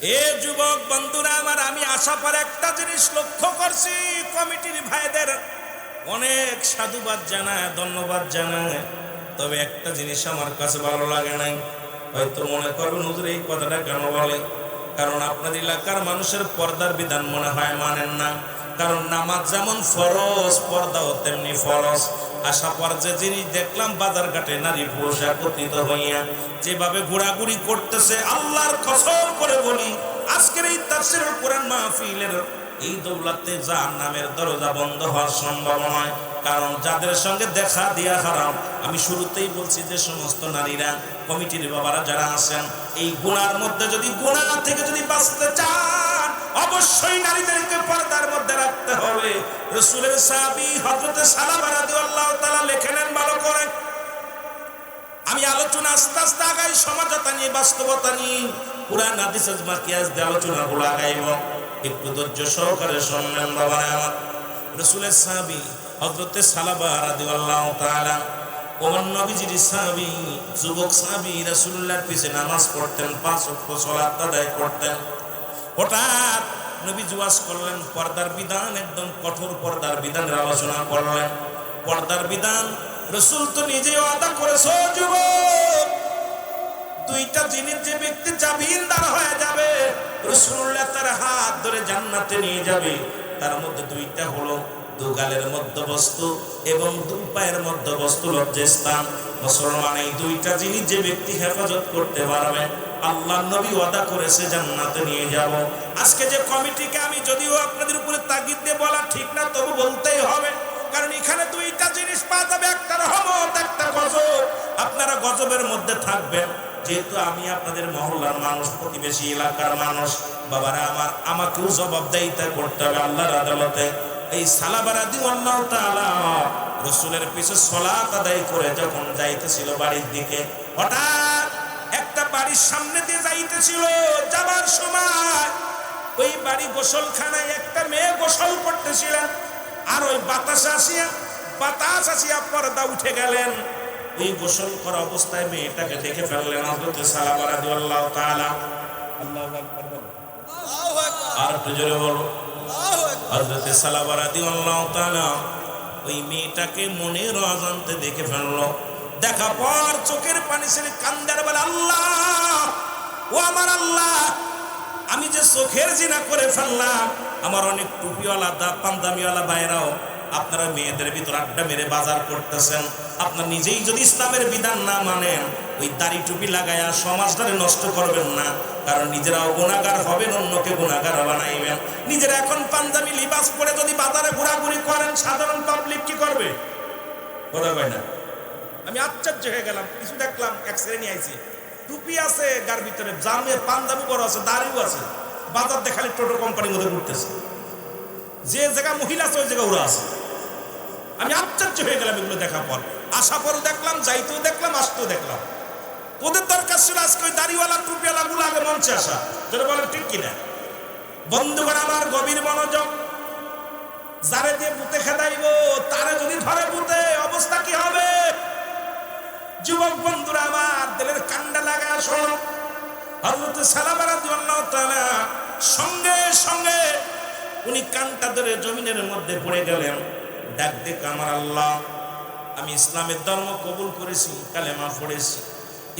এ যুবক বন্ধুরা আমার, আমি আসার পর একটা জিনিস লক্ষ্য করছি, কমিটির ভাইদের অনেক সাধুবাদ জানায়, ধন্যবাদ জানায়, তবে একটা জিনিস আমার কাছে ভালো লাগে নাই। হয়তো মনে করবেন হুজুর এই কথাটা কেন বলে, কারণ আপনাদের এলাকার মানুষের পর্দার বিধান মনে হয় মানেন না। কারণ নামাজ যেমন ফরজ, পর্দাও তেমনি ফরজ। আশা পর যে জিনিস দেখলাম, বাজার ঘাটে নারী পুরুষ একত্রিত হইয়া যেভাবে ঘোরাঘুরি করতেছে, আল্লাহর কসম করে বলি, আজকের এই তাফসীরুল কোরআন মাহফিলের এই দৌলতে জাহান্নামের দরজা বন্ধ হওয়ার সম্ভাবনা নয়। কারণ যাদের সঙ্গে দেখা দেয়া হারাম, আমি শুরুতেই বলছি যে সমস্ত নারীরা, কমিটির বাবারা যারা আছেন, এই গুনার মধ্যে যদি গুনাহ থেকে যদি বাঁচতে চান, অবশ্যই নারীদেরকে পর্দার মধ্যে রাখতে হবে। রাসূলের সাহাবী হযরত সালামা রাদিয়াল্লাহু তাআলা লিখে নেন ভালো করে। আমি আলোচনা আস্তে আস্তে আগাই, সমাজতা নিয়ে, বাস্তবতা নিয়ে, কুরআন হাদিস ইজমা কিয়াস দিয়ে আলোচনাগুলো আগাইব। একটু ধৈর্য সহকারে শুনবেন বাবারা আমার। রাসূলের সাহাবী হযরত সালামা রাদিয়াল্লাহু তাআলা ওমর নবীজির সাহাবী, যুবক সাহাবী, রাসূলুল্লাহর পিছে নামাজ পড়তেন, 5 ওয়াক্ত সালাত আদায় করতেন। হঠাৎ নবী ওয়াজ করলেন, পর্দার বিধান, একদম কঠোর পর্দার বিধানের আলোচনা করলেন। পর্দার বিধান রাসূল তো নিজেই ওয়াদা করেছে, যুবক দুইটা জিনিস যে ব্যক্তি জামিনদার হয়ে যাবে, রাসূলুল্লাহ তার হাত ধরে জান্নাতে নিয়ে যাবে, তার মধ্যে দুইটা হলো দুগালের মধ্যবস্তু এবং দুই পায়ের মধ্যবস্তু লজ্জাস্থান। মুসলমান এই দুইটা জিনিস যে ব্যক্তি হেফাজত করতে পারবে, আল্লাহ নবী ওয়াদা করেছে জান্নাতে নিয়ে যাব। আজকে যে কমিটিকে আমি যদিও আপনাদের উপরে তাগিদ দিয়ে বলা ঠিক না, তবু বলতেই হবে, কারণ এখানে দুইটা জিনিস পাওয়া যাবে, একটা রহমত, একটা গজব। আপনারা গজবের মধ্যে থাকবেন, যেহেতু আমি আপনাদের মহল্লার মানুষ, প্রতিবেশী এলাকার মানুষ, বাবারা আমার, আমাকেও জবাবদাহিতা করতে হবে আল্লাহর আদালতে। এই সালামা রাদিয়াল্লাহু তাআলা রাসূলের পিছে সালাত আদায় করে যখন যাইতেছিল বাড়ির দিকে, হঠাৎ একটা বাড়ির সামনে দিয়ে যাইতেছিল, যাবার সময় ওই বাড়ি গোসলখানায় একটা মেয়ে গোসল করতেছিলেন, আর ওই বাতাস আসিয়া পর্দা উঠে গেলেন। ওই গোসল করা অবস্থায় মেয়েটাকে দেখে ফেললেন হযরত সালামা রাদিয়াল্লাহু তাআলা। আল্লাহু আকবার বলো, আল্লাহু আকবার, আর একটু জোরে বলো, আল্লাহু আকবার। হযরত সালামা রাদিয়াল্লাহু তাআলা ওই মেয়েটাকে মনের অজান্তে দেখে ফেললো। দেখা পর চোখের পানি ছেড়ে কান্দার বলে, আল্লাহ, ও আমার আল্লাহ, আমি যে চোখের জিনা করে ফেললাম। আমার অনেক টুপিওয়ালা, পাঞ্জাবিওয়ালা ভাইরাও আপনারা মেয়েদের ভিতর আড্ডা মেরে বাজার করতেছেন। আপনার নিজেই যদি ইসলামের বিধান না মানেন, ওই দাড়ি টুপি লাগায়া সমাজটারে নষ্ট করবেন না, কারণ নিজেরাও গুনাহগার হবেন, অন্যকে গুনাহগার বানাইবেন। নিজেরা এখন পাঞ্জাবি লিবাস পরে যদি বাজারে ঘোরাঘুরি করেন, সাধারণ পাবলিক কি করবে? কথা কয় না? আমি আশ্চর্য হয়ে গেলাম, কিছু দেখলাম, এক শ্রেণী আইছে, টুপি আছে গার ভিতরে, জামে পাঞ্জাবি বড় আছে, দাড়িও আছে, বাজার দেখালে টোটো কোম্পানির মধ্যে ঘুরতেছে। যে জায়গা মহিলা আছে ওই জায়গা ওরা আছে। আমি আশ্চর্য হয়ে গেলাম এগুলো দেখার পর। আসা পরও দেখলাম, যাইতেও দেখলাম, আসতেও দেখলাম। তোদের দরকার ছিল আজকে ওই দাড়িওয়ালা টুপিওয়ালা গুলো আগে মঞ্চে আসা, যেটা বলেন ঠিক কিনা? বন্ধুগণ আমার, গভীর মনোযোগ। যারে দিয়ে ভূতে খেদাইব, তারে যদি ধরে ভূতে, অবস্থা কি হবে? যুবক বন্ধুরা আমার, দিলের কান্ডা লাগা শোনো। হযরত সালামা রাদিয়াল্লাহু তাআলা সঙ্গে সঙ্গে উনি কানটা ধরে জমিনের মধ্যে পড়ে গেলেন। ডাক দেখ, আমার আল্লাহ, আমি ইসলামের ধর্ম কবুল করেছি, কালেমা পড়েছি,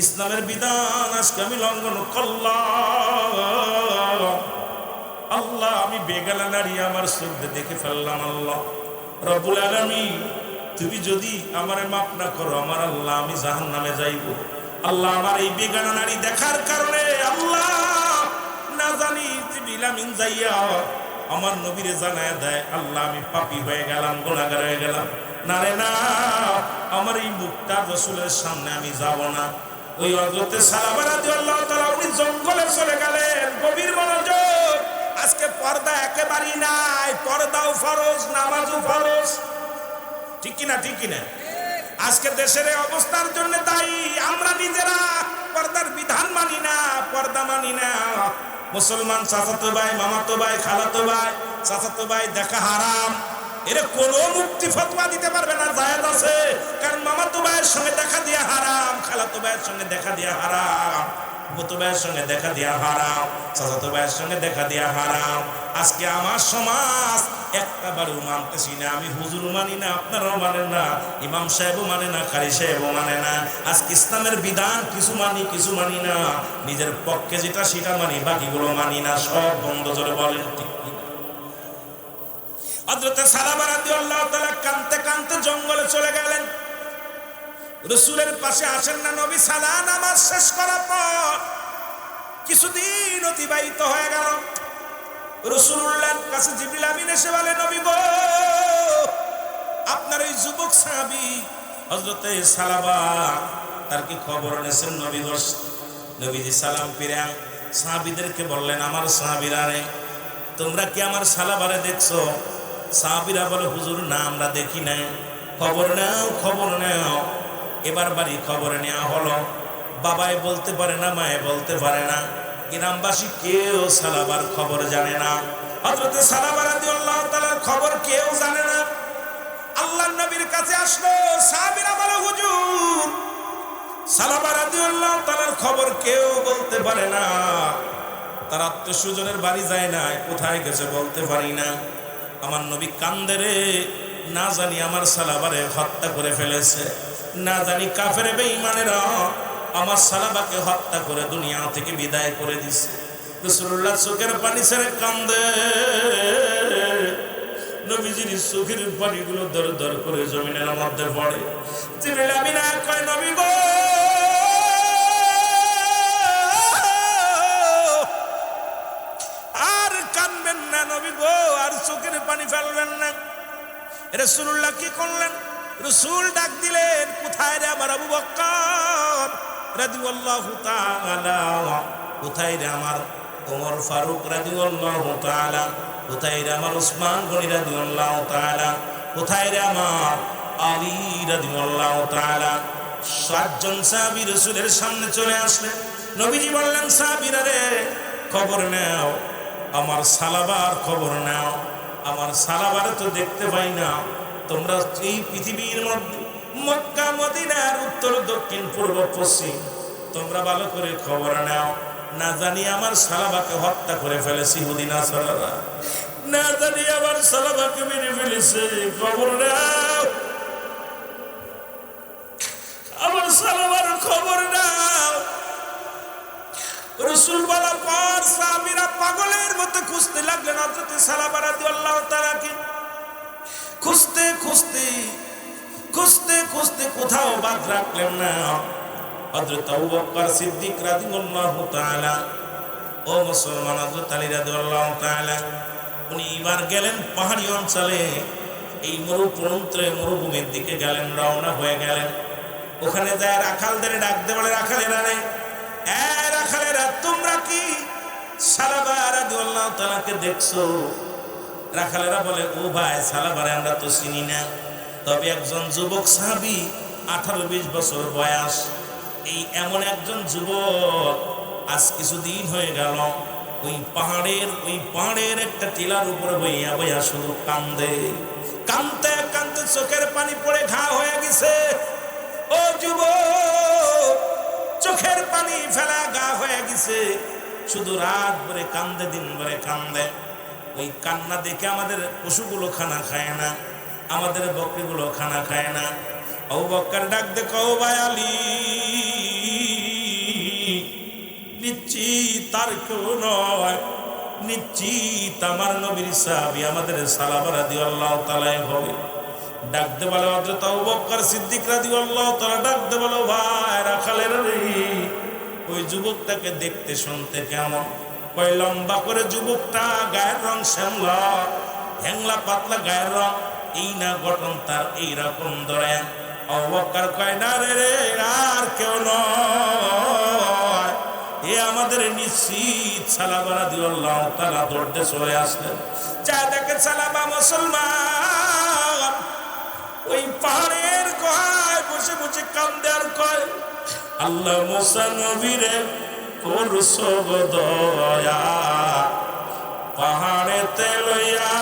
ইসলামের বিধান আজকে আমি লঙ্ঘন করলাম। আল্লাহ, আমি বেগালা নারী আমার চোখে দেখে ফেললাম। আল্লাহ রব্বুল আলামিন, তুমি যদি আমারে মাফ না করো, আমার আল্লাহ, আমি জাহান্নামে যাইব। আল্লাহ, আমার এই বেগানা নারী দেখার কারণে আল্লাহ না জানি জিবরিল আমিন যাইয়া আমার নবীরে জানায় দেয়, আল্লাহ, আমি পাপী হয়ে গেলাম, গুনাহগার হয়ে গেলাম। না রে না, আমার এই মুখটা রাসূলের সামনে আমি যাব না। ওই হযরত সালামা রাদিয়াল্লাহু তাআলা উনি জঙ্গলে চলে গেলেন। গভীর মনোযোগ। আজকে পর্দা একেবারেই নাই, পর্দাও ফরজ, নামাজও ফরজ, ঠিক কিনা? ঠিক কিনা? আজকে দেশের এই অবস্থার জন্য দায়ী আমরা নিজেরা। পর্দার বিধান মানি না, পর্দা মানি না। মুসলমান চাচাতো ভাই, মামাতো ভাই, খালাতো ভাই, চাচাতো ভাই দেখা হারাম, এর কোনো মুক্তি ফতোয়া দিতে পারবে না, জায়েজ আছে। কারণ মামাতো ভাইয়ের সঙ্গে দেখা দিয়া হারাম, খালাতো ভাইয়ের সঙ্গে দেখা দিয়া হারাম। ফুফাতো ভাইয়ের সঙ্গে দেখা দিয়া হারাম, চাচাতো ভাইয়ের সঙ্গে দেখা দিয়া হারাম। আজকে আমার সমাজ একটা বারও মানতেছি না। আমি হুজুর মানি না, আপনারাও মানেন না, ইমাম সাহেবও মানে না, কারি সাহেবও মানে না। আজকে ইসলামের বিধান কিছু মানি কিছু মানি না, নিজের পক্ষে যেটা সেটা মানি, বাকিগুলো মানি না। সব বন্ধ। জোরে বলেন ঠিক কিনা? হযরত সালামা রাদিয়াল্লাহু তাআলা কাঁদতে কাঁদতে জঙ্গলে চলে গেলেন। রাসূলের পাশে আসেন না নবী। সালাম নামাজ শেষ করার পর কিছুদিন অতিবাহিত হয়ে গেল। রাসূলুল্লাহর কাছে জিবরিল আমিন এসে বলে, নবী গো, আপনার ওই যুবক সাহাবী হযরত সালামা তার কি খবর নেছেন নবী গো? নবীজি সালাম ফিরে সাহাবীদেরকে বললেন, আমার সাহাবীরা রে, তোমরা কি আমার সালাবারে দেখছো? সাহাবীরা বলে, হুজুর না, আমরা দেখি না। খবর নাও, খবর নাও। এবার বাড়ি খবর নেওয়া হলো। বাবাই বলতে পারে না, মায়ে বলতে পারে না, গ্রামবাসী কেউ সালাবার খবর জানে না। হযরত সালামা রাদিয়াল্লাহু তাআলার খবর কেউ জানে না। আল্লাহর নবীর কাছে আসলো সাহাবীরা বলে, হুজুর, সালামা রাদিয়াল্লাহু তাআলার খবর কেউ বলতে পারে না। তার আত্মীয়-স্বজনের বাড়ি যায় না, কোথায় গেছে বলতে পারি না। আমার নবী কান্দে রে, না জানি আমার সালাবারে হত্যা করে ফেলেছে, না জানি কাফের বেঈমানেরা আমার সালাবাকে হত্যা করে দুনিয়া থেকে বিদায় করে দিছে। রাসূলুল্লাহ চোখের পানি ছেড়ে কান্দে। নবীজির চোখের পানিগুলো দর দর করে জমিনের মধ্যে পড়ে। জিবরিল আমিন কয়, নবী গো, আর কাঁদবেন না নবী গো, আর চোখের পানি ফেলবেন না। রাসূলুল্লাহ কি করলেন? রাসূল ডাক দিলেন, কোথায় রে আমার আবু বকর রাদিয়াল্লাহু তাআলা, কোথায় রে আমার ওমর ফারুক রাদিয়াল্লাহু তাআলা, কোথায় রে আমার উসমান গনি রাদিয়াল্লাহু তাআলা, কোথায় রে আমার আলী রাদিয়াল্লাহু তাআলা? সাতজন সাহাবী রাসূলের সামনে চলে আসলেন। নবীজি বললেন, সাহাবীরা রে, খবর নাও, আমার সালাবার খবর নাও। আমার সালাবারে তো দেখতে পাই না। তোমরা এই পৃথিবীর মধ্যে মক্কা মদিনার উত্তর দক্ষিণ পূর্ব পশ্চিম তোমরা ভালো করে খবর নাও। না জানি আমার সালাবাকে হত্যা করে ফেলেছে ইহুদি নাসারারা, না জানি আমার সালাবাকে মেরে ফেলেছে। খবর নাও, আমার সালাবার খবর নাও। রাসূল বলার পর সাহাবীরা পাগলের মতো খুঁজতে লাগলেন হযরত সালামা রাদিয়াল্লাহু তাআলাকে। খুঁজতে খুঁজতে খুঁজতে খুঁজতে কোথাও বাদ রাখলেন না। হযরত আবু বকর সিদ্দিক রাদিয়াল্লাহু তাআলা, ও মুসলমান, হযরত আলী রাদিয়াল্লাহু তাআলা, উনি এবার গেলেন পাহাড়ি অঞ্চলে, এই মরুভূমির দিকে গেলেন, রওনা হয়ে গেলেন। ওখানে যায় রাখালদের ডাকতে বলে, রাখালেরা রে, রাখালেরা, তোমরা কি সালাবা রাদিয়াল্লাহু তাআলাকে দেখছো? রাখালেরা বলে, ও ভাই, সালাবারে আমরা তো চিনি না, তবে একজন যুবক সাহাবী 18-20 বছর বয়স, এই এমন একজন যুবক আজ কিছুদিন হয়ে গেল ওই পাহাড়ের একটা টিলার উপরে বইয়া বইয়া শুধু কান্দে। কান্দতে কান্দতে চোখের পানি পড়ে ঘা হয়ে গেছে। ও যুবক, চোখের পানি ফেলা গা হয়ে গেছে। শুধু রাত ভরে কান্দে, দিন ভরে কান্দে। ওই কান্না দেখে আমাদের পশুগুলো খানা খায় না, আমাদের বকরিগুলো খানা খায় না। আবু বকর ডাক দে, কও ভাই আলী, নিশ্চিত তার কেউ নয়, নিশ্চিত আমার নবীর সাহাবী আমাদের সালামা রাদিয়াল্লাহু তাআলা হবে। ডাক দে বলো হযরত আবু বকর সিদ্দিক রাদিয়াল্লাহু তাআলা, ডাক দে বলো, ভাই রাখালেরা রে, ওই যুবকটাকে দেখতে শুনতে কেমন? কয়, লম্বা করে যুবকটা, গায়ের রং শ্যামলা, হ্যাংলা পাতলা গায়ের রং, এই না গঠন তার এইরকম ধরে। আবু বকর কয়, না রে, আর কেউ নয়, এ আমাদের নিশ্চিত সালামা রাদিয়াল্লাহু তাআলা। দৌড়তে চলে আসলেন, যা দেখে সালামা মুসলমান ওই পাহাড়ের গুহায় বসে বসে কান্দে আর কয়, আল্লাহ মুসা নবীরে করছো দয়া, পাহাড়েতে লইয়া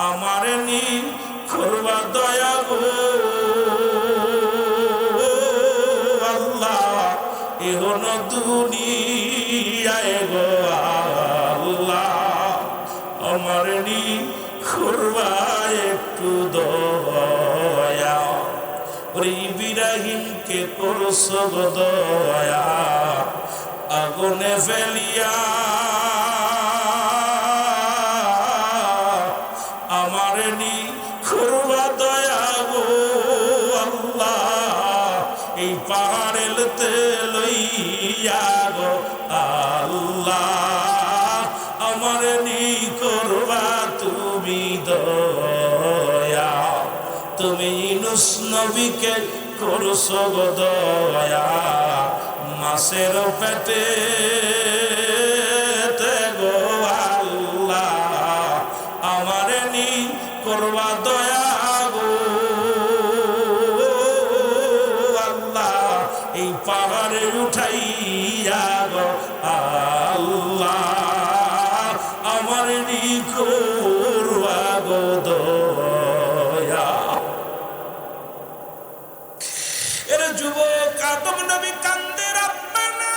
আমারে নি করবা দয়া গো। এহন দুনিয়ায় গো আল্লাহ আমার নি করবা একটু দয়া ওরে ইব্রাহিমকে করছো গো দয়া আগুনে ফেলিয়া আমার নি করবা দয়া গো আল্লাহ এই পাহাড়েতে লইয়া গো আল্লাহ আমার নি করবা তুমি দয়া তুমি ইউনূস নবীকে করছো গো দয়া মাছের পেটে গো আল্লাহ আমার নি করবা দয়া গো আল্লাহ এই পাহাড়ে উঠাইয়া গো আল্লাহ আমার নি করবা গো দয়া এর যুবক আদম নবী কান্দে রব্বানা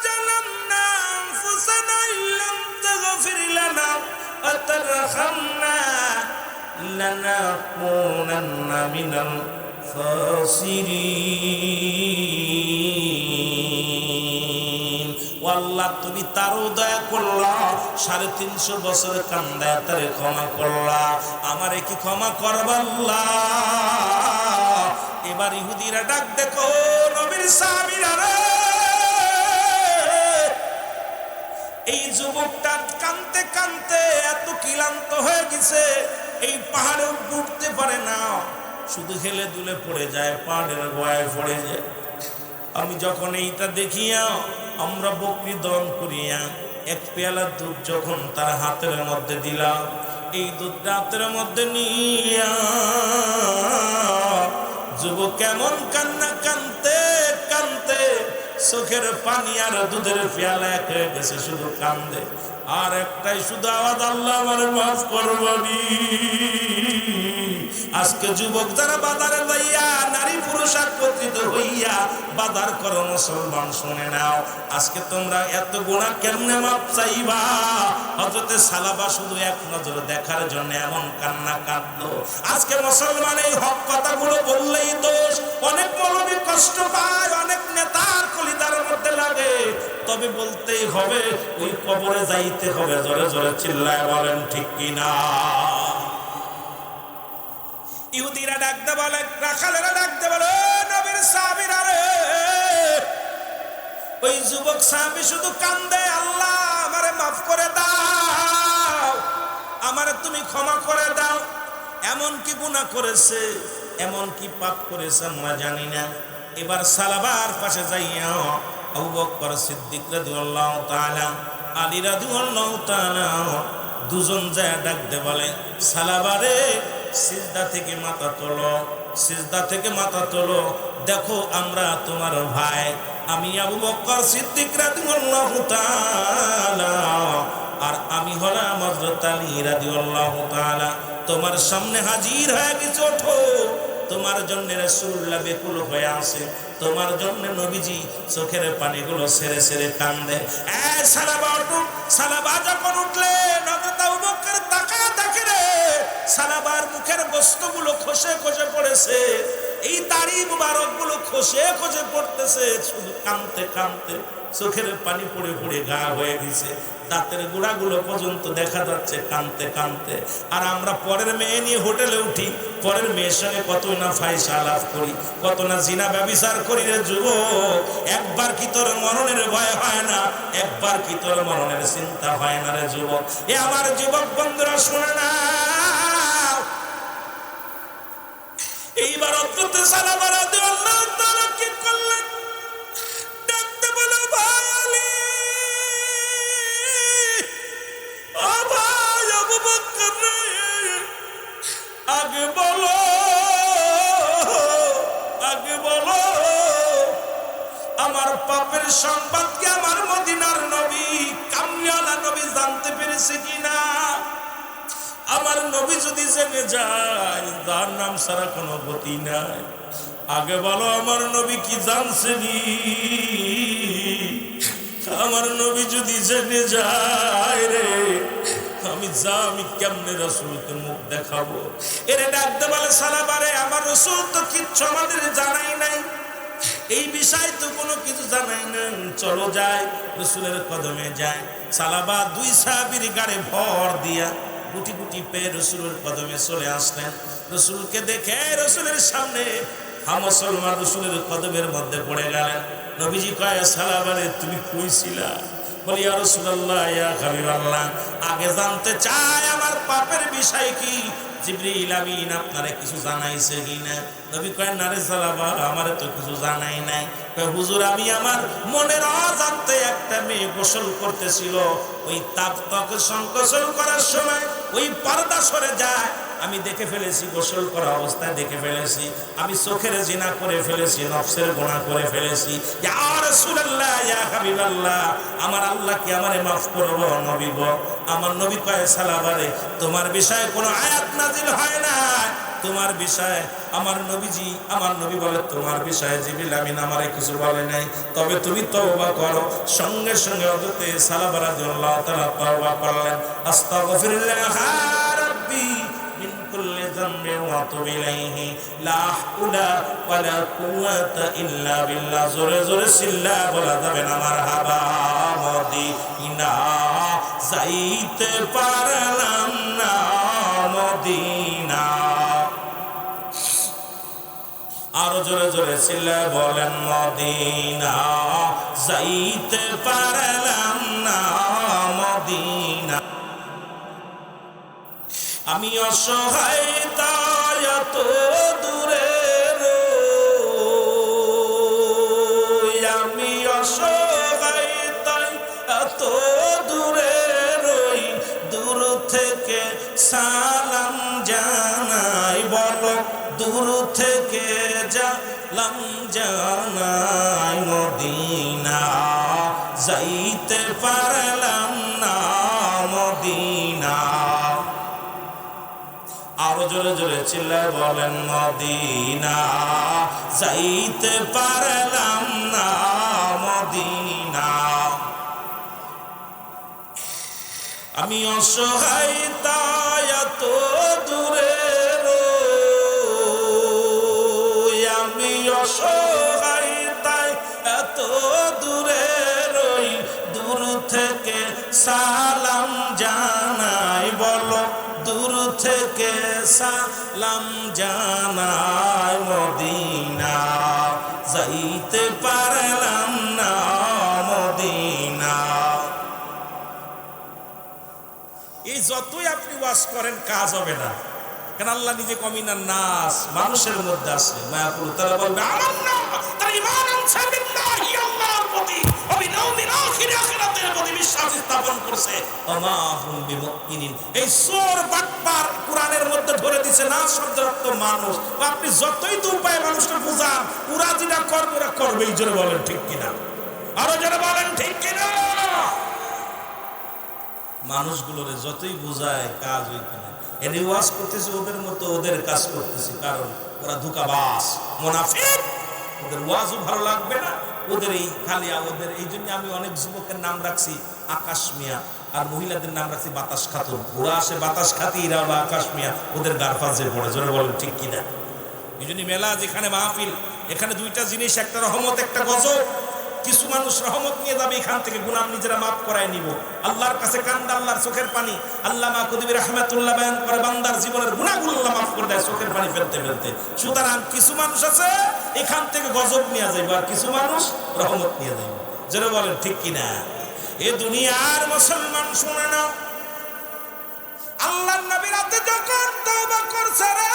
জালামনা আনফুসানা ইল্লাম তাগফির লানা ওয়া তারহামনা লানাকুনান্না মিনাল খাসিরিন ও আল্লাহ তুমি তারও দয়া করলা 350 বছর কান্দায় তারে ক্ষমা করলা আমারে কি ক্ষমা করবা আল্লাহ এবার ইহুদিরা ডাক দেখো নবীর সাহাবীরা রে এই যুবকটা কাঁদতে কাঁদতে এত ক্লান্ত হয়ে গেছে এই পাহাড়ে উঠতে পারে না শুধু হেলে দুলে পড়ে যায় পাহাড়ের গোয়ায় পড়ে যায় আমি যখন এইটা দেখিয়া আমরা বকরি দন করিয়া এক পেয়ালা দুধ যখন তার হাতের মধ্যে দিলাম এই দুধ হাতের মধ্যে নিয়া যুবক কেমন কান্না কানতে কানতে চোখের পানি আর দুধের পেয়ালা এক হয়ে গেছে শুধু কান্দে আর একটাই শুধু আওয়াজ আল্লাহ আমার মাফ করবনি আজকে যুবক যারা বাজারে লইয়া নারী পুরুষ একত্রিত হইয়া বাজার করো মুসলমান শুনে নাও আজকে তোমরা এত গুনাহ কেমনে মাপ চাইবা হযরতে সালাবা শুধু এক নজর দেখার জন্য এমন কান্না কাঁদলো আজকে মুসলমান এই হক কথাগুলো বললেই দোষ অনেক মৌলবী কষ্ট পায় অনেক নেতার কলিদার মধ্যে লাগে তবে বলতেই হবে ওই কবরে যাইতে হবে জোরে জোরে চিল্লায় বলেন ঠিক কিনা ইহুদিরা ডাকতে বলে রাখালেরা ডাকতে বলে নবীর সাহাবীরা রে ওই যুবক সাহাবী শুধু কান্দে আল্লাহ আমারে মাফ করে দাও আমারে তুমি ক্ষমা করে দাও এমন কি গুনাহ করেছে এমন কি পাপ করেছে আমরা জানি না এবার সালাবার পাশে যাইয়া আবু বকর সিদ্দিক রাদিয়াল্লাহু তাআলা আলী রাদিয়াল্লাহু তাআলা দুজন যায় ডাকতে বলে সালাবারে সিজদা থেকে মাথা তোলো সিজদা থেকে মাথা তোলো দেখো আমরা তোমার ভাই আমি আবু বকর সিদ্দিক রাদিয়াল্লাহু তাআলা আর আমি হলাম হযরত আলী রাদিয়াল্লাহু তাআলা তোমার সামনে হাজির হয়ে গেছি ওঠো তোমার জন্য রাসূলুল্লাহ বেকুল হয়ে আছে তোমার জন্য নবীজি চোখের পানিগুলো ছেড়ে ছেড়ে কান্দে এ সালাবা উঠো সালাবা যখন উঠলে হযরত আবু বকর তাকায় দেখে রে সালাবার মুখের বস্ত্রগুলো খসে খসে পড়েছে এই দাড়ি মুবারক গুলো খসে খসে পড়তেছে শুধু কাঁদতে কাঁদতে চোখের পানি পড়ে পড়ে গা হয়ে গেছে দাঁতের গুড়াগুলো পর্যন্ত দেখা যাচ্ছে কাঁদতে কাঁদতে আর আমরা পরের মেয়ে নিয়ে হোটেলে উঠি পরের মেয়ের সঙ্গে কত না ফায়সা আলাপ করি কত না জিনা ব্যভিচার করি রে যুবক একবার কি তোর মরণের ভয় হয় না একবার কি তোর মরণের চিন্তা হয় না রে যুবক এ আমার যুবক বন্ধুরা শুনে না এইবার অত্যন্ত সালাবা রাদিয়াল্লাহু তাআলা কি করলেন ডাকতে বলে ভাই আলী ও ভাই আবু বকর আগে বলো আমার পাপের সংবাদ কি আমার মদিনার নবী কামলিওয়ালা নবী জানতে পেরেছে কিনা আমার নবী যদি জেনে যায় তার নাম ছাড়া কোনো গতি নাই আগে বলো আমার নবী কি জানছে নি? আমার নবী যদি জেনে যায় রে, আমি কেমনে রাসূলকে মুখ দেখাবো? এরে ডাকতে বলে সালাবারে, আমার রাসূল তো কিচ্ছু আমাদের জানাই নাই, এই বিষয় তো কোনো কিছু জানাই না, চলো যাই রাসূলের কদমে যায়। সালাবা দুই সাহাবীর গাড়ে ভর দিয়া গুটি গুটি পেয়ে রাসূলের কদমে চলে আসলেন। রাসূলকে দেখে রাসূলের সামনে মুসলমান রাসূলের কদমের মধ্যে পড়ে গেলেন। নবীজি কয় সালাবারে তুমি কই ছিলা? বলি ইয়া রাসূলুল্লাহ ইয়া হাবিবাল্লাহ, আগে জানতে চাই আমার পাপের বিষয় কি, জিবরিল আমিন আপনারে কিছু জানাইছে কিনা? নবী কয় না রে সালাবা, আমারে তো কিছু জানাই নাই। কয় হুজুর আমি আমার মনের অজান্তে একটা মেয়ে গোসল করতেছিল, ওই তাপ ত্বকে সংকোচন করার সময় ওই পর্দা সরে যায়, আমি দেখে ফেলেছি, গোসল করা অবস্থায় দেখে ফেলেছি, আমি চোখের জিনা করে ফেলেছি, নফসের গুনাহ করে ফেলেছি। ইয়া রাসূলুল্লাহ ইয়া হাবিবাল্লাহ, আমার আল্লাহ কি আমারে মাফ করবো? নবী গো, আমার নবী কয় সালাবারে তোমার বিষয়ে কোনো আয়াত নাজিল হয় না, তোমার বিষয়ে আমার নবীজি, আমার নবী বলে তোমার বিষয়ে জিবরিল আমিন আমারে কিছু বলে নাই, তবে তুমি তওবা করো। সঙ্গে সঙ্গে হযরতে সালাবা রাদিয়াল্লাহু তাআলা তওবা করলেন। আস্তাগফিরুল্লাহ রাব্বি মিন কুল্লি যামবিন ওয়া আতুবু ইলাইহি লা হাওলা ওয়ালা কুওয়াতা ইল্লা বিল্লাহ। জোরে জোরে সিল্লা বলা যাবে না মারহাবা। মদিনা যাইতে পারলাম না, মদিনা। আরো জোরে জোরে সিল্লা বলেন মদিনা যাইতে পারলাম না, মদিনা। আমি অসহায় তাই এত দূরে রই, আমি অসহায় তাই এত দূরে রই, দূর থেকে সালাম জানাই, বলো দূর থেকে জালাম জানাই, মদিনা যাইতে পারলাম না, মদিনা। আরো জোরে জোরে চিল্লায় বলেন মদিনা যাইতে পারলাম না, মদিনা। আমি অসহায় তাই এত দূরে রই, আমি অসহায় তাই এত দূরে রই, দূর থেকে সালাম জানাই, বলো দূর থেকে সালাম জানাই, মদিনা যাইতে পারলাম না, মদিনা। এই যতই আপনি ওয়াজ করেন কাজ হবে না, কারণ আল্লাহ নিজে কমিনার নাস মানুষের মধ্যে আছে মায়াকুল, তারা বলবে আমান্না, তারা ঈমান আনছে বিল্লাহি, আল্লাহর প্রতি, অবিনাউমিন আখিরাতের প্রতি বিশ্বাস স্থাপন করছে। ওমা হুম বিমুমিনিন। এই সূরা বাটপার কোরআনের মধ্যে ধরে দিয়েছে না শব্দের অর্থ মানুষ। আপনি যতই তো উপায় মানুষকে বুঝান, ওরা যেটা করবে ওরা করবেই। জোরে বলেন ঠিক কিনা? আরো জোরে বলেন ঠিক কিনা? মানুষগুলোরে যতই বুঝায় কাজ হইতে না। এনে ওয়াজ করতেছে ওদের মতো ওদের কাজ করতেছে, কারণ ওরা ধোঁকাবাজ মুনাফিক। ওদের ওয়াজও ভালো লাগবে না, ওদের এই খালি ওদের। এই জন্য আমি অনেক যুবকের নাম রাখছি আকাশ মিয়া, আর মহিলাদের নাম রাখছি বাতাস খাতুন। ওরা আসে বাতাস খাতি, এরা হলো আকাশ মিয়া, ওদের গারফাজে পড়ে। জোরে বলেন ঠিক কিনা? এই জন্য মেলা যেখানে মাহফিল, এখানে দুইটা জিনিস, একটা রহমত একটা গজব। কিছু মানুষ রহমত নিয়ে যাবে এখান থেকে, গুনাহ নিজেরা মাফ করায় নিব। আল্লাহর কাছে কান্দা, আল্লাহর চোখের পানি। আল্লামা কুতুবী রাহমাতুল্লাহ বয়ান করে বান্দার জীবনের গুনাহগুলো আল্লাহ মাফ করে দেয় চোখের পানি ফেলতে ফেলতে। সুতরাং কিছু মানুষ আছে এখান থেকে গজব নিয়ে যাইব, আর কিছু মানুষ রহমত নিয়ে যাইব। যারা বলেন ঠিক কিনা? এ দুনিয়ার মুসলমান শুনে নাও, আল্লাহর নবী রাতে যখন তওবা করছে রে,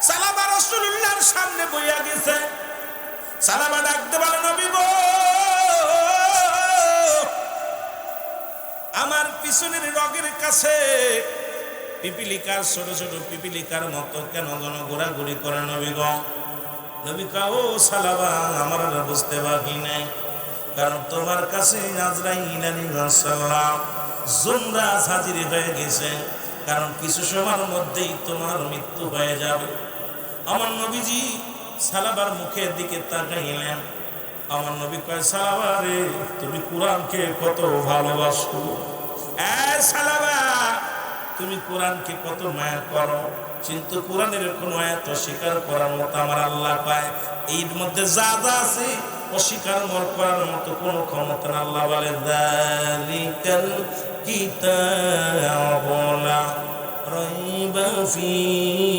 সালাবা রাসূলুল্লাহর সামনে বইয়া গেছে। সালাবা ডাকতে বলে নবী গো, আমার পিছনের রগের কাছে পিপিলিকার ছোট ছোট পিপিলিকার মতো কেন যেন ঘোরাঘুরি করে নবী গো। নবী কা ও সালাবা, আমার বুঝতে বাকি নাই, কারণ তোমার কাছে আজরাইল আলাইহিস সালাম জুমরাজ হাজির হয়ে গেছে, কারণ কিছু সময়ের মধ্যেই তোমার মৃত্যু হয়ে যাবে। আমার নবীজি সালাবার মুখের দিকে তাকাইলেন। আমার নবী কয়, সালাবা রে, তুমি কোরআনকে কত ভালোবাসো। সালাবা, তুমি কোরআনকে কত মায়া করো, কিন্তু কোরআনের কোন আয়াত অস্বীকার করার মতো আমার আল্লাহ পায় এর মধ্যে যা যা আছে অস্বীকার করার মতো কোনো ক্ষমতা না। আল্লাহ বলে, যালিকাল কিতাবু লা রাইবা ফীহি,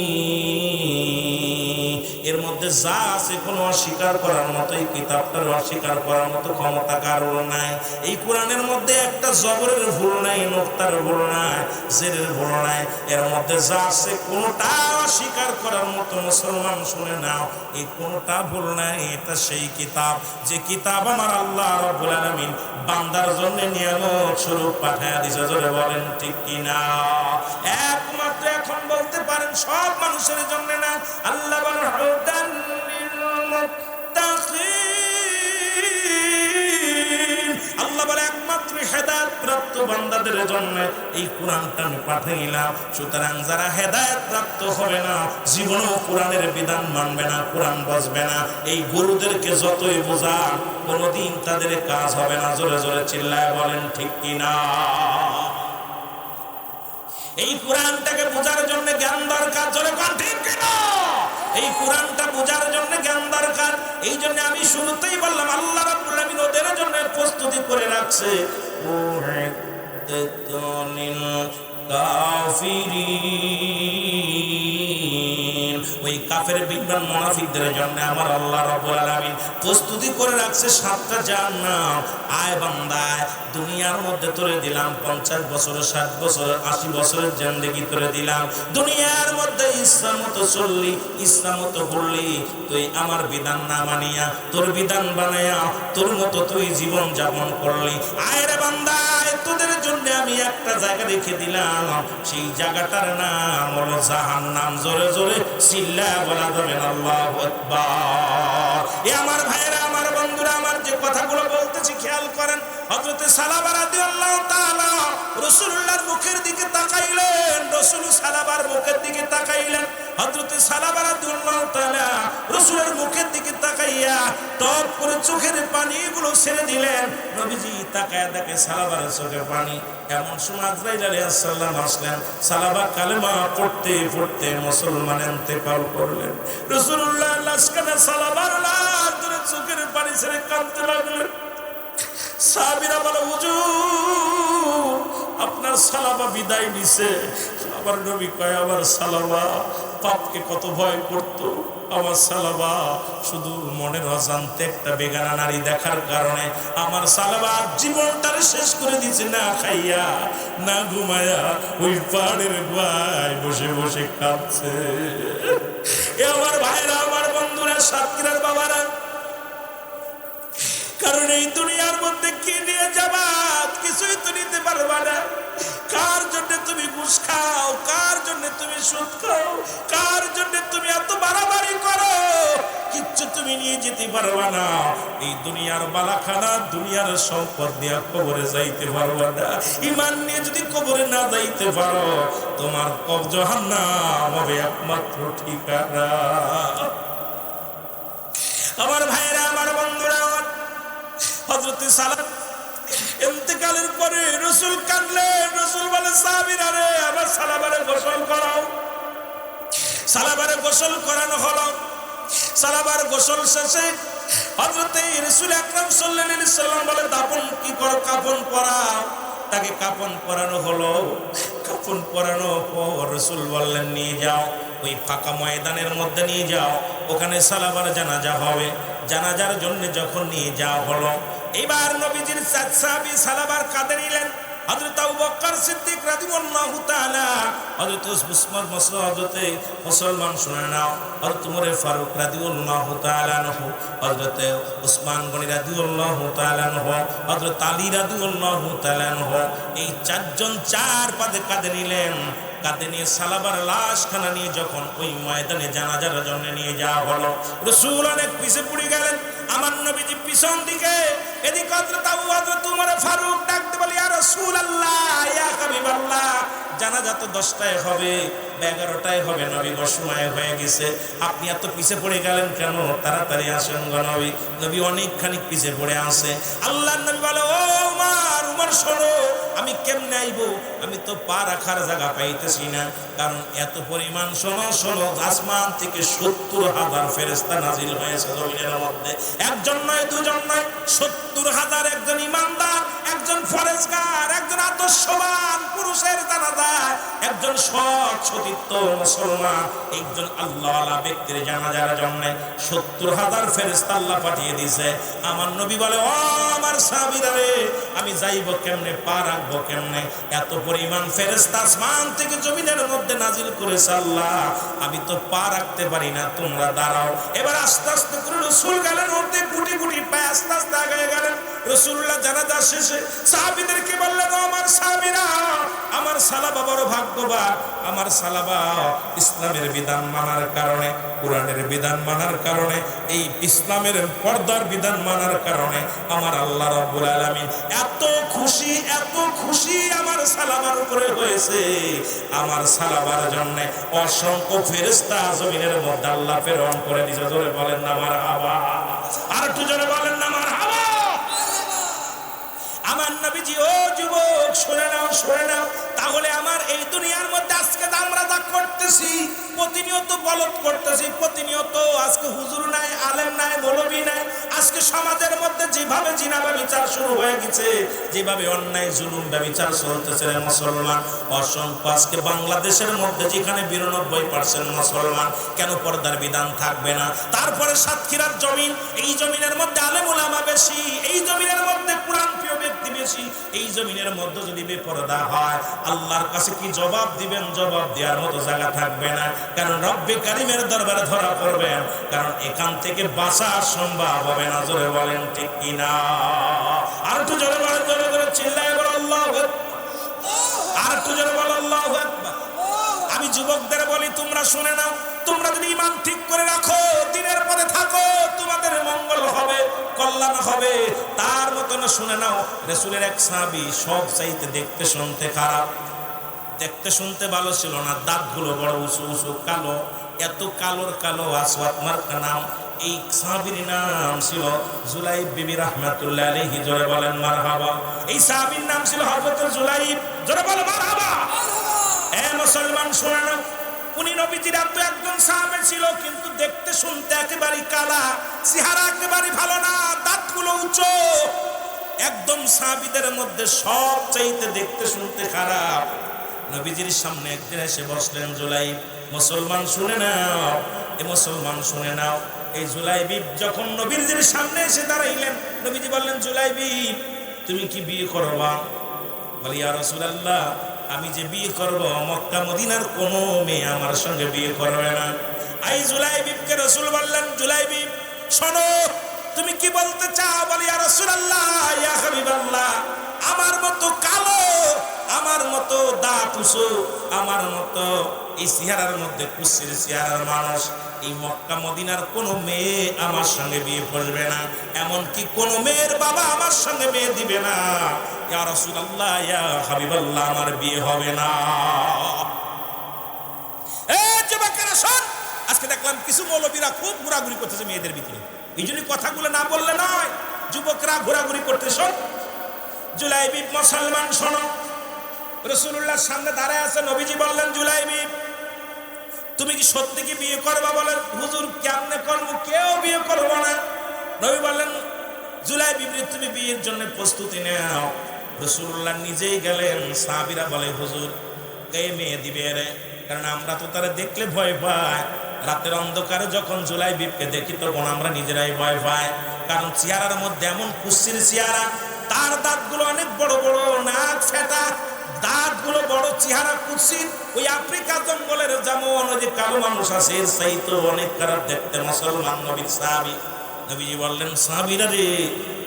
এর মধ্যে যা আছে কোনো অস্বীকার করার মতো, এই কিতাবটার অস্বীকার করার মতো ক্ষমতা কারোর নাই। এই কোরআনের মধ্যে একটা জবরের ভুল নাই, নোক্তার ভুল নাই, জেরের ভুল নাই। এর মধ্যে যা আছে কোনোটা অস্বীকার করার মতো মুসলমান শুনে নাও, এই কোনোটা ভুল নাই। এটা সেই কিতাব, যে কিতাব আমার আল্লাহ রাব্বুল আলামিন বান্দার জন্য নিয়ামত স্বরূপ পাঠায় দিয়েছে। জোরে বলেন ঠিক কিনা? একমাত্র এখন বলতে পারেন সব মানুষের জন্য না। আল্লাহ বলেন, হুদাল লিল মুত্তাকিন, আল্লাহ বলে একমাত্র হেদায়েত প্রাপ্ত বান্দাদের জন্য এই কোরআনটা আমি পাঠাইলাম। সুতরাং যারা হেদায়েত প্রাপ্ত হবে না, জীবনেও কোরআনের বিধান মানবে না, কোরআন বুঝবে না, এই গরুদেরকে যতই বোঝান কোনোদিন তাদের কাজ হবে না। জোরে জোরে চিল্লায় বলেন ঠিক কিনা? এই কোরআনটাকে বোঝার জন্য জ্ঞান দরকার। জোরে কোন ঠিক কিনা? এই কোরআনটা বোঝার জন্য জ্ঞান দরকার। এই জন্য আমি শুরুতেই বললাম আল্লাহ রাব্বুল আলামিন ওদের জন্য প্রস্তুতি করে রাখছে, উহিদ্দাতুল কাফিরিন, ওই কাফের বিদ্বান মুনাফিকদের জন্য আমার আল্লাহ রাব্বুল আলামিন প্রস্তুতি করে রাখছে 7টা জাহান্নাম। আয় বান্দা, দুনিয়ার মধ্যে তোরে দিলাম 50 বছর, 60 বছর, 80 বছরের জিন্দেগি তোরে দিলাম। দুনিয়ার মধ্যে ইচ্ছা মতো চললি, ইচ্ছা মতো করলি, তুই আমার বিধান না মানিয়া তোর বিধান বানায়া তোর মতো তুই জীবন যাপন করলি। আয় রে বান্দা, তোদের জন্য আমি একটা জায়গা রেখে দিলাম, সেই জায়গাটার নাম হলো জাহান্নাম। জোরে জোরে চিল্লায়া বলা যাবেন আল্লাহু আকবার। এ আমার ভাইরা, আমার বন্ধুরা, আমার যে কথাগুলো বলতেছি খেয়াল করেন। হযরত সালাবা রাদিয়াল্লাহু তাআলা রাসূলুল্লাহর মুখের দিকে তাকাইলেন, রাসূল সালাবার মুখের দিকে তাকাইলেন। হযরত সালাবা রাদিয়াল্লাহু তাআলা রাসূলের মুখের দিকে তাকাইয়া টপ করে চোখের পানিগুলো ছেড়ে দিলেন। নবীজি তাকায়া দেখে সালাবার চোখের পানি। এমন সময় আজরাইল আলাইহিস সালাম আসলেন। সালাবা কালেমা পড়তে পড়তে মুসলমান ইন্তেকাল করলেন। রাসূলুল্লাহ লাশখানে সালাবার লাশ ধরে চোখের পানি ছেড়ে কাঁদতে লাগলেন। সাহাবীরা বলে, হুজুর আপনার সালাবা বিদায় নিছে। আমার নবী কয়, আমার সালাবা পাপকে কত ভয় করত। আমার সালাবা শুধু মনের অজান্তে একটা বেগানা নারী দেখার কারণে আমার সালাবা জীবনটারে শেষ করে দিয়েছে, না খাইয়া না ঘুমায়া ওই পাহাড়ের গুহায় বসে বসে কাঁদছে। এ আমার ভাইরা, আমার বন্ধুরা, সাতক্ষীরার বাবারা, কারণ এই দুনিয়ার মধ্যে কি নিয়ে যাবা কিছুই তো নিতে পারবা না। কার জন্য তুমি ঘুষ খাও, কার জন্য তুমি সুদ খাও, কার জন্য তুমি এত বাড়াবাড়ি করো, কিচ্ছু তুমি নিয়ে যেতে পারবা না। এই দুনিয়ার বালাখানা, দুনিয়ার সম্পদ নিয়ে কবরে যাইতে পারবা না। ঈমান নিয়ে যদি কবরে না যাইতে পারো, তোমার কবর জাহান্নাম হবে একমাত্র ঠিকানা। আমার ভাইরা, আমার বন্ধুরা, হযরত সালাম ইন্তেকালের পরে রাসূল কাঁদলেন। রাসূল বলে, সাহাবীরা রে, আবার সালাবারে গোসল করাও। সালাবারে গোসল করানো হলো। সালাবার গোসল শেষে হযরত রাসূল আকরাম সাল্লাল্লাহু আলাইহি সাল্লাম বলে, দাফন কি করো, কাফন পরাও। তাকে কাফন পরানো হলো। কাফন পরানোর পর রাসূল বললেন, নিয়ে যাও ওই ফাঁকা ময়দানের মধ্যে নিয়ে যাও, ওখানে সালাবার জানাজা হবে। জানাজার জন্য যখন নিয়ে যাওয়া হলো, এবার নবীজির সাহাবী সালাবার কাঁধে নিলেন। হযরত আবু বকর সিদ্দিক রাদিয়াল্লাহু তাআলা, হযরত উসমান মাসউদ, হযরত মুসলমান শুনে নাও, হযরত উমর ফারুক রাদিয়াল্লাহু তাআলা আনহু, হযরত উসমান গনি রাদিয়াল্লাহু তাআলা আনহু, হযরত আলী রাদিয়াল্লাহু তাআলা আনহু, এই চারজন চার পাদে কাঁধে নিলেন। কাঁধে নিয়ে সালাবার লাশখানা নিয়ে যখন ওই ময়দানে জানাজার জন্য নিয়ে যাওয়া হলো, রাসূল অনেক পিছে পড়ে গেলেন। আমার নবীজি পিছন দিকে, এদিকে হযরত আবু হযরত উমর ফারুক ডাকতে বলে, ইয়া রাসূলুল্লাহ, ইয়া হাবিবাল্লাহ, জানাজা তো 10টায় হবে, 11টায় হবে নবী গো, সময় হয়ে গেছে, আপনি এত পিছে পড়ে গেলেন কেন, তাড়াতাড়ি আসেন গো নবী। নবী অনেকখানি পিছে পড়ে আসে। আল্লাহর নবী বলে, ও উমর, উমর শোনো, আমি কেমনে আইবো, আমি তো পা রাখার জায়গা পাইতেছি না, কারণ এত পরিমাণ, শোনো শোনো, আসমান থেকে 70,000 ফেরেশতা নাজিল হয়েছে জমিনের মধ্যে। একজন নয়, দুজন নয়, 70,000 একজন ইমানদার, একজন ফরেজগার, একজন আদর্শবান পুরুষের জানাজায়, একজন সৎ সতীর্থ মুসলমান, একজন আল্লাহওয়ালা ব্যক্তির জানাজার জন্য 70,000 ফেরেশতা আল্লাহ পাঠিয়ে দিয়েছে। আমার নবী বলে, ও আমার সাহাবীরা রে, আমি যাইব কেমনে, পা রাখবো কেমনে, এত পরিমাণ ফেরেশতা আসমান থেকে জমিনের মধ্যে নাজিল করেছে আল্লাহ, আমি তো পা রাখতে পারি না, তোমরা দাঁড়াও। এবার আস্তে আস্তে করে রাসূল গেলেন, ওতে গুটি গুটি পায়ে আস্তে আস্তে আগায় গেলেন। রাসূলুল্লাহ জানাজা শেষে সাহাবীদেরকে বললেন, ও আমার সাহাবীরা, আমার সালাবা বড় ভাগ্যবান, আমার সালাবা ইসলামের বিধান মানার কারণে, কোরআনের বিধান মানার কারণে, এই ইসলামের পর্দার বিধান মানার কারণে আমার আল্লাহ রাব্বুল আলামিন এত খুশি, এত খুশি আমার সালাবার উপরে হয়েছে। আমার সালাবার জন্য অসংখ্য ফেরেশতা জমিনের মধ্যে আল্লাহ প্রেরণ করে দিয়েছে। জোরে বলেন না মারহাবা, আর একটু জোরে বলেন না মারহাবা। আমার নবীজি, ও যুবক শুনে নাও, শুনে নাও, তাহলে আমার এই দুনিয়ার মধ্যে আজকে আমরা যা করতেছি, প্রতিনিয়ত বলদ করতেছি, প্রতিনিয়ত আজকে হুজুর নাই, আলেম নাই, মৌলবী নাই, আজকে সমাজের মধ্যে যেভাবে জিনা ব্যভিচার শুরু হয়ে গেছে, যেভাবে অন্যায় জুলুম ব্যভিচার চলতেছে মুসলমান অসংখ্য, আজকে বাংলাদেশের মধ্যে যেখানে 92% মুসলমান, কেন পর্দার বিধান থাকবে না? তারপরে সাতক্ষীরার জমিন, এই জমিনের মধ্যে আলেম ওলামা বেশি, এই জমিনের মধ্যে কোরআন প্রিয় ব্যক্তি বেশি, এই জমিনের মধ্যে যদি বেপরদা হয়, আল্লাহর কাছে কি জবাব দিবেন? জবাব দেওয়ার মতো জায়গা থাকবে না, কারণ রব্বে কারিমের দরবারে ধরা পড়বেন, কারণ এখান থেকে বাঁচা সম্ভব হবে না। জোরে বলেন ঠিক কিনা? আর একটু জোরে বলেন, জোরে জোরে চিল্লায় বলো আল্লাহু আকবার, আর একটু জোরে বলো আল্লাহু আকবার। আমি যুবকদের বলি, তোমরা শুনে নাও, তোমরা যদি ঈমান ঠিক করে রাখো, দ্বীনের পথে থাকো, তোমাদের মঙ্গল হবে, কল্যাণ হবে। তার মতো না, শুনে নাও, রাসূলের এক সাহাবী সব চাইতে দেখতে শুনতে খারাপ, দেখতে শুনতে ভালো ছিল না, দাঁতগুলো বড় উঁচু উঁচু কালো, এত কালোর কালো, আসওয়াদ মার্কা নাম। এই সাহাবীর নাম ছিল জুলাইব বিবি রাহমাতুল্লাহ আলাইহি। জোরে বলেন মারহাবা। এই সাহাবীর নাম ছিল হযরত জুলাইব। জোরে বলো মারহাবা। এ মুসলমান শুনে নাও, উনি নবীজির এত একজন সাহাবী ছিল, কিন্তু দেখতে শুনতে একেবারে কালা, চেহারা একেবারে ভালো না, দাঁতগুলো উঁচু, একদম সাহাবীদের মধ্যে সব চাইতে দেখতে শুনতে খারাপ। নবীজির সামনে একদিন এসে বসলেন জুলাইব। মুসলমান শুনে নাও, এ মুসলমান শুনে নাও, এই জুলাইবি যখন নবীজির সামনে এসে দাঁড়াইলেন, নবীজি বললেন, জুলাইবি তুমি কি বিয়ে করবা? বলি, ইয়া রাসূলুল্লাহ, আমি যে বিয়ে করব, মক্কা মদিনার কোনো মেয়ে আমার সঙ্গে বিয়ে করবে না। এই জুলাইবিকে রাসূল বললেন, জুলাইবি শোনো, তুমি কি বলতে চাও? বলি, ইয়া রাসূলুল্লাহ, ইয়া হাবিবাল্লাহ, আমার মতো কালো, আমার মতো দাঁত উঁচু, আমার মতো এই চেহারার মধ্যে কুচ্ছির চেহারার মানুষ, এই মক্কা মদিনার কোনো মেয়ে আমার সঙ্গে বিয়ে করবে না, এমনকি কোনো মেয়ের বাবা আমার সঙ্গে বিয়ে দিবে না। ইয়া রাসূলুল্লাহ, ইয়া হাবিবাল্লাহ, আমার বিয়ে হবে না। এই যুবকেরা শোন, আজকে দেখলাম কিছু মৌলবীরা খুব ঘোরাঘুরি করতেছে মেয়েদের ভিতরে, এই জন্য কথাগুলো না বললে নয়, যুবকরা ঘোরাঘুরি করতে। শোন জুলাইবি, মুসলমান শোনো, রাসূলুল্লাহর সামনে দাঁড়ায় আছে, নবীজি বললেন, জুলাইবি তুমি কি সত্যি কি বিয়ে করবা? বলেন, হুজুর কেমনে করবো, কেউ বিয়ে করবো না। নবী বললেন, জুলাইবি তুমি বিয়ের জন্য প্রস্তুতি নাও। রাসূলুল্লাহ নিজেই গেলেন, সাহাবীরা বলে, হুজুর কে মেয়ে দিবে রে? কারণ আমরা তো তারা দেখলে ভয় পাই, রাতের অন্ধকারে যখন জুলাইবিকে দেখি তখন আমরা নিজেরাই ভয় পাই, কারণ চেহারার মধ্যে এমন কুচ্ছির চেহারা, তার দাঁতগুলো অনেক বড় বড়, নাক ফেটা, দাঁতগুলো বড়, চেহারা কুৎসিত, ওই আফ্রিকা জঙ্গলের যেমন ওই যে কালো মানুষ আছে, এর চাইতে অনেক খারাপ দেখতে মুসলমান নবীর সাহাবী। নবীজি বললেন, সাহাবীরা রে,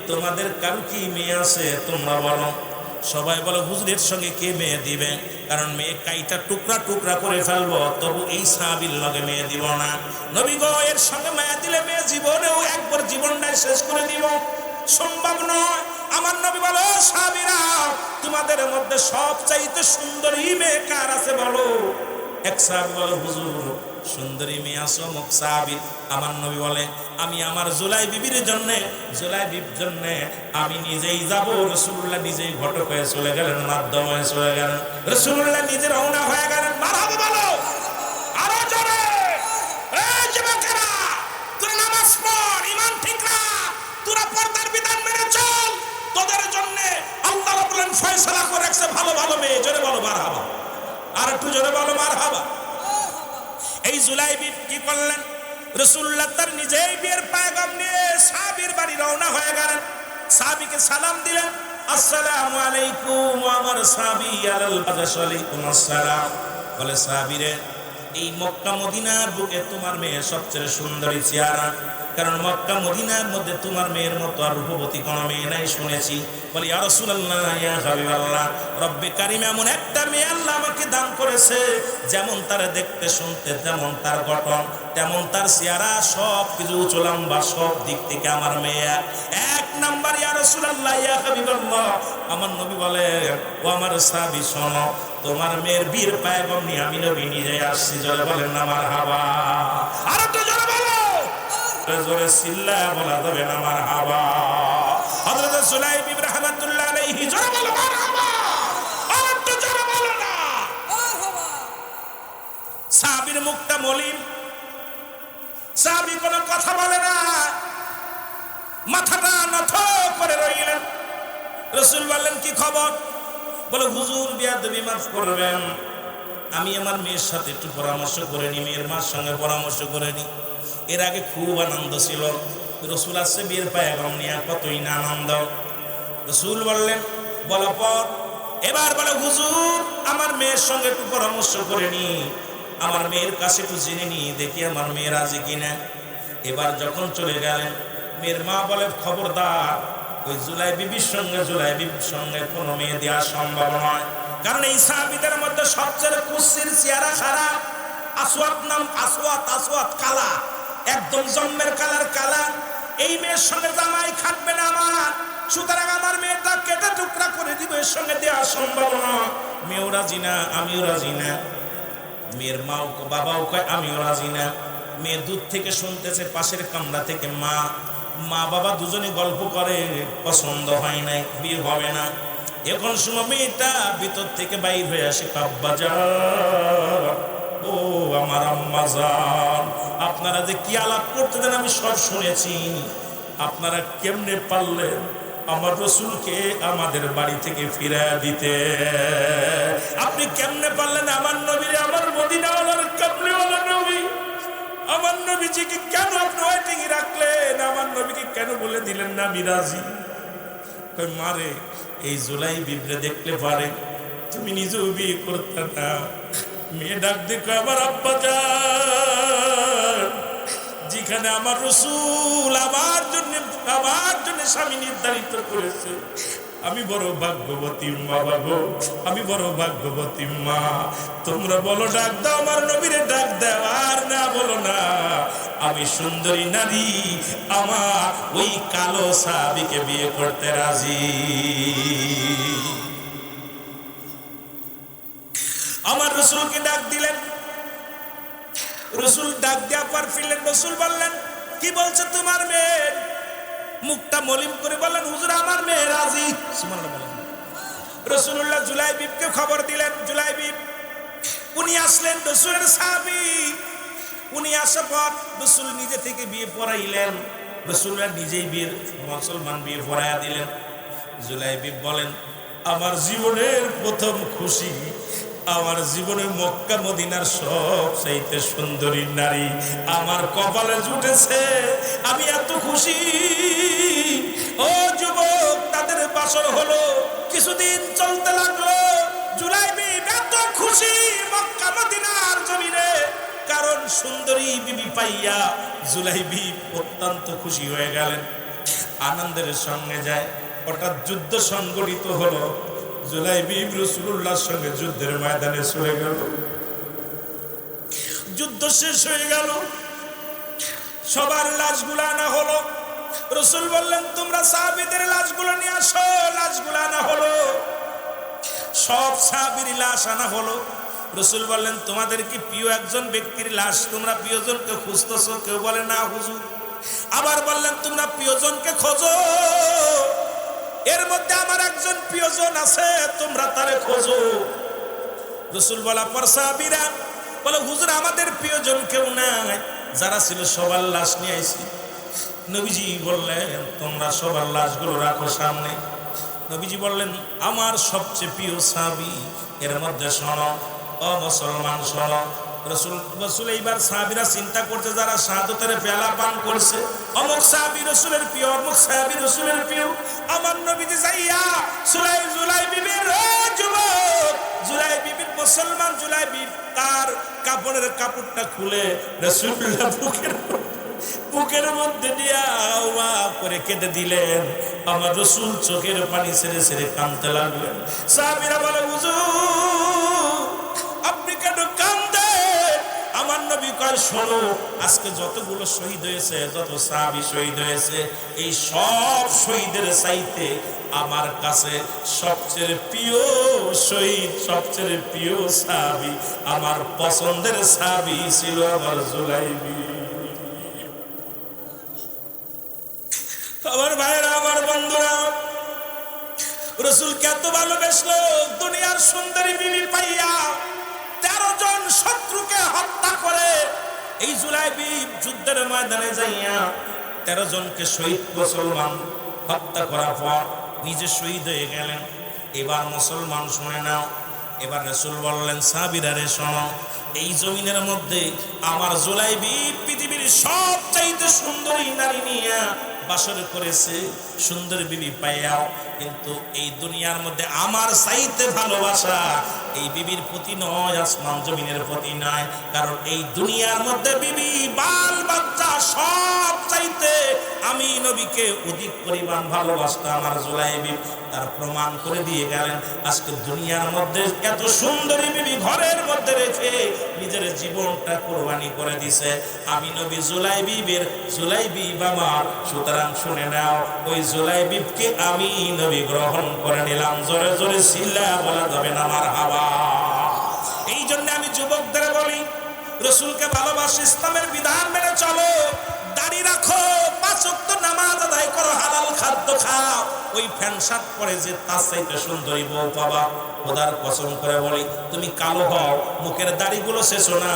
তোমাদের কারো কি মেয়ে আছে? তোমরা বলো। সবাই বলে, হুজুরের সঙ্গে কে মেয়ে দিবে? কারণ মেয়ে কাইটা টুকরা টুকরা করে ফেলবো, তবু এই সাহাবীর লগে মেয়ে দিব না। নবী গো, এর সঙ্গে মেয়ে দিলে মেয়ে জীবনেও একবার জীবনটাই শেষ করে দিব, সম্ভব নয়। আমার নবী বলো, সাহাবীরা তোমাদের মধ্যে সবচাইতে সুন্দরী মেয়ে কার আছে বলো? এক সাহাবী বলে, হুজুর সুন্দরী মেয়ে আসো মুখ সাহাবী। আমার নবী বলে, আমি আমার জুলাই বিবির জন্য, জুলাই বিবির জন্য আমি নিজেই যাব। রাসূলুল্লাহ নিজেই ঘটক হয়ে চলে গেলেন, মাধ্যম হয়ে চলে গেলেন। রাসূলুল্লাহ নিজে রওনা হয়ে গেলেন। মারহাবা বলো আরো জোরে। এই যুবকেরা, তোরা নামাজ পড়, ঈমান ঠিক রাখ, তোরা পর্দার বিধান মেনে চল। তোদের জন্য আল্লাহ রাব্বুল আলামিন ফয়সালা করে রাখছে ভালো ভালো মেয়ে। জোরে বলো মারহাবা, আর একটু জোরে বলো মারহাবা। এই জুলাইবি কি করলেন? রাসূলুল্লাহ তার নিজেই বিয়ের পায়গাম নিয়ে সাহাবীর বাড়ি রওনা হয়ে গেলেন। সাহাবীকে সালাম দিলেন, আসসালামু আলাইকুম। আমার সাহাবী আলাইকুম আসসালাম। বলে, সাহাবীরে, এই মক্কা মদিনার বুকে তোমার মেয়ে সবচেয়ে সুন্দরী চেহারা, কারণ মক্কা মদিনার মধ্যে তোমার মেয়ের মতো আর রূপবতী কোনো মেয়ে নাই শুনেছি। বলি, ইয়া রাসূলুল্লাহ, ইয়া হাবিবাল্লাহ, রব্বে কারীম এমন একটা মেয়ে আল্লাহ আমাকে দান করেছে, যেমন তার দেখতে শুনতে, যেমন তার গঠন, তেমন তার চেহারা, সব কিছু লম্বা, সব দিক থেকে আমার মেয়ে এক নাম্বার। ইয়া রাসূলুল্লাহ, ইয়া হাবিবাল্লাহ, আমার নবী বলে, ও আমার সাহাবী শোনো, তোমার মেয়ের বীর পায়গাম নিয়ে আমি নবী নিজে আসছি। জোরে বলেন না মারহাবা। আর একটু জোরে বলো, জোরে চিল্লায়া বলা যাবে না মারহাবা। হযরত সুলাইবি রাহমাতুল্লাহ আলাইহি, জোরে বলো মারহাবা। আর একটু জোরে বলো না মারহাবা। সাহাবীর মুখটা মলিন, সাহাবী কোনো কথা বলে না, মাথাটা নত করে রইলেন। রাসূল বললেন, কি খবর? বলে, হুজুর বিয়াদবি মাফ করবেন, আমি আমার মেয়ের সাথে একটু পরামর্শ করে নি, মেয়ের মার সঙ্গে পরামর্শ করে নি। এর আগে খুব আনন্দ ছিল, রাসূল আসছে বিয়ের পায়গাম নিয়ে, কতই না আনন্দ। রাসূল বললেন, বলার পর এবার বলে, হুজুর আমার মেয়ের সঙ্গে একটু পরামর্শ করে নি, আমার মেয়ের কাছে একটু জেনে নি, দেখি আমার মেয়ে রাজি কিনা। এবার যখন চলে গেলেন, মেয়ের মা বলে, খবরদার, ওই জুলাই বিবির সঙ্গে কোনো মেয়ে দেওয়া সম্ভব নয়, কারণ এই সাহাবীদের মধ্যে সবচেয়ে কুৎসিত চেহারা খারাপ। আসওয়াদ নাম, আসওয়াদ কালা, একদম জম্মের কালার কালা। এই মেয়ের সঙ্গে জামাই খাটবে না আমার, সুতরাং আমার মেয়েটা কেটে টুকরা করে দিব, এর সঙ্গে দেওয়া সম্ভব নয়। মেয়েও রাজি না, আমিও রাজি না। মেয়ের মাও বাবাও কয় আমিও রাজি না। মেয়ে দূর থেকে শুনতেছে, পাশের কামরা থেকে মা বাবা দুজনে গল্প করে, পছন্দ হয় নাই, বিয়ে হবে না। এখন সময় মেয়েটা ভিতর থেকে বাইর হয়ে আসে, আব্বা জান, ও আমার আম্মা জান, আপনারা যে কি আলাপ করতে দেন আমি সব শুনেছি। আপনারা কেমনে পারলেন আমার রাসূলকে আমাদের বাড়ি থেকে ফিরিয়ে দিতে? আপনি কেমনে পারলেন আমার নবীরে, আমার মদিনাওয়ালার কামলিওয়ালা নবী, আমার নবীজিকে কেন আপনি ওয়েটিং রাখলেন? আমার নবীকে কেন বলে দিলেন না আমি রাজি? কই, মারে, এই জুলাই বিবরে দেখলে পারে তুমি নিজেও বিয়ে করতে না। মেয়ে ডাক দেখো, আমার আব্বা জান, যেখানে আমার রাসূল আমার জন্য স্বামী নির্ধারিত করেছে, আমি বড় ভাগ্যবতী মা। বাবু, আমি বড় ভাগ্যবতী মা। তোমরা বলো ডাক দাও, আমার নবীরে ডাক দাও, আর না বলো না আমি সুন্দরী নারী আমার ওই কালো সাহাবীকে বিয়ে করতে রাজি। আমার রাসূলকে ডাক দিলেন, রাসূল ডাক দেওয়ার পর ফিরলেন। রাসূল বললেন, কি বলছে তোমার মেয়ে? মুখটা মলিন করে বললেন, হুজুর আমার মেয়ে রাজি। সুবহানাল্লাহ বলেন। রাসূলুল্লাহ জুলাইবিবকে খবর দিলেন। জুলাইবিব উনি আসলেন, রাসূলের সাহাবী। উনি আসার পর রাসূল নিজে থেকে বিয়ে পড়াইলেন। রাসূলুল্লাহ নিজেই মুসলমান বিয়ে পড়াইয়া দিলেন। জুলাইবিব বলেন, আমার জীবনের প্রথম খুশি, আমার জীবনে মক্কা মদিনার সবচাইতে সুন্দরী নারী আমার কপালে জুটেছে। আমি এত খুশি। ও যুবক, তাদের বাসর হলো, কিছুদিন চলতে লাগলো। জুলাইবিব এত খুশি মক্কা মদিনার জমিনে, কারণ সুন্দরী বিবি পাইয়া জুলাইবিব অত্যন্ত খুশি হয়ে গেলেন। আনন্দের সঙ্গে যায়, হঠাৎ যুদ্ধ সংগঠিত হলো। জুলাইবিব রাসূলুল্লাহর সঙ্গে যুদ্ধের ময়দানে চলে গেল। যুদ্ধ শেষ হয়ে গেল, সবার লাশগুলো আনা হলো। রাসূল বললেন, তোমরা সাহাবীদের লাশগুলো নিয়ে আসো। লাশগুলো আনা হলো, সব সাহাবীর লাশ আনা হলো। রাসূল বললেন, তোমাদের কি প্রিয় একজন ব্যক্তির লাশ, তোমরা প্রিয়জনকে খুঁজতেছো? কেউ বলে না হুজুর। আবার বললেন, তোমরা প্রিয়জনকে খোঁজো, এর মধ্যে আমার একজন প্রিয়জন আছে, তোমরা তারে খোঁজো। রাসূল বলার পর সাহাবীরা বলে, হুজুর আমাদের প্রিয়জন কেউ নাই, যারা ছিল সবার লাশ নিয়ে আইছি। নবীজি বললেন, তোমরা সবার লাশগুলো রাখো সামনে। নবীজি বললেন, আমার সবচেয়ে প্রিয় সাহাবী, এর মধ্যে শোনো ও মুসলমান শোনো। রাসূল এইবার সাহাবীরা চিন্তা করছে, যারা শাহাদাতের পেয়ালা পান করছে, অমুক সাহাবী রাসূলের প্রিয়, অমুক সাহাবী রাসূলের প্রিয়। আমার নবীজি যাইয়া জুলাই বিবির, যুবক জুলাই বিবির, মুসলমান জুলাই বিবি তার কাপড়ের কাপড়টা খুলে রাসূলুল্লাহ বুকের মধ্যে দিয়া ওয়া করে কেঁদে দিলেন। আমার রাসূল চোখের পানি ছেড়ে ছেড়ে কাঁদতে লাগলেন। সাহাবীরা বলে, হুজুর আপনি কেন কাঁদেন? আমার নবী কয়, শোনো, আজকে যতগুলো শহীদ হয়েছে, যত সাহাবী শহীদ হয়েছে, এই সব শহীদের চাইতে আমার কাছে সবচেয়ে প্রিয় শহীদ, সবচেয়ে প্রিয় সাহাবী, আমার পছন্দের সাহাবী ছিল আমার জুলাইবি। আমার ভাইরা, আমার বন্ধুরা, রাসূলকে এত ভালোবাসলো, দুনিয়ার সুন্দরী বিবি পাইয়া 13 জন শত্রুকে হত্যা করে এই জুলাইবি যুদ্ধের ময়দানে যাইয়া 13 জনকে শহীদ মুসলমান হত্যা করার পর নিজে শহীদ হয়ে গেলেন। এবার মুসলমান শুনে নাও, এবার রাসূল বললেন, সাহাবীরা রে শোনো, এই জমিনের মধ্যে আমার জুলাইবি পৃথিবীর সবচাইতে সুন্দরী নারী নিয়ে বাসর করেছে, সুন্দর বিবি পাইয়াও, কিন্তু এই দুনিয়ার মধ্যে আমার চাইতে ভালোবাসা এই বিবির প্রতি নয়, আসমান জমিনের প্রতি নয়। কারণ এই দুনিয়ার মধ্যে বিবি বাল বাচ্চা সব চাইতে আমি নবীকে অধিক পরিমাণ ভালোবাসতাম আমার জুলাইবি। তার প্রমাণ করে দিয়ে গেলেন। আজকে দুনিয়ার মধ্যে এত সুন্দরী বিবি ঘরের মধ্যে রেখে নিজের জীবনটা কোরবানি করে দিছে আমি নবী জুলাইবি বাবার। সুতরাং শুনে নাও, ওই জুলাইবিকে আমি নবী গ্রহণ করে নিলাম। জোরে জোরে সিল্লা বলা যাবে না মারহাবা। এই জন্য আমি যুবকদের বলি, রাসূলকে ভালোবাসো, ইসলামের বিধান মেনে চলো, দাড়ি রাখো, 5 ওয়াক্ত নামাজ আদায় করো, হালাল খাদ্য খাও। ওই ফ্যান শার্ট পরে যে তার চাইতে সুন্দরী বউ পাবা, খোদার কসম করে বলি, তুমি কালো হও, মুখের দাড়িগুলো শেষো না,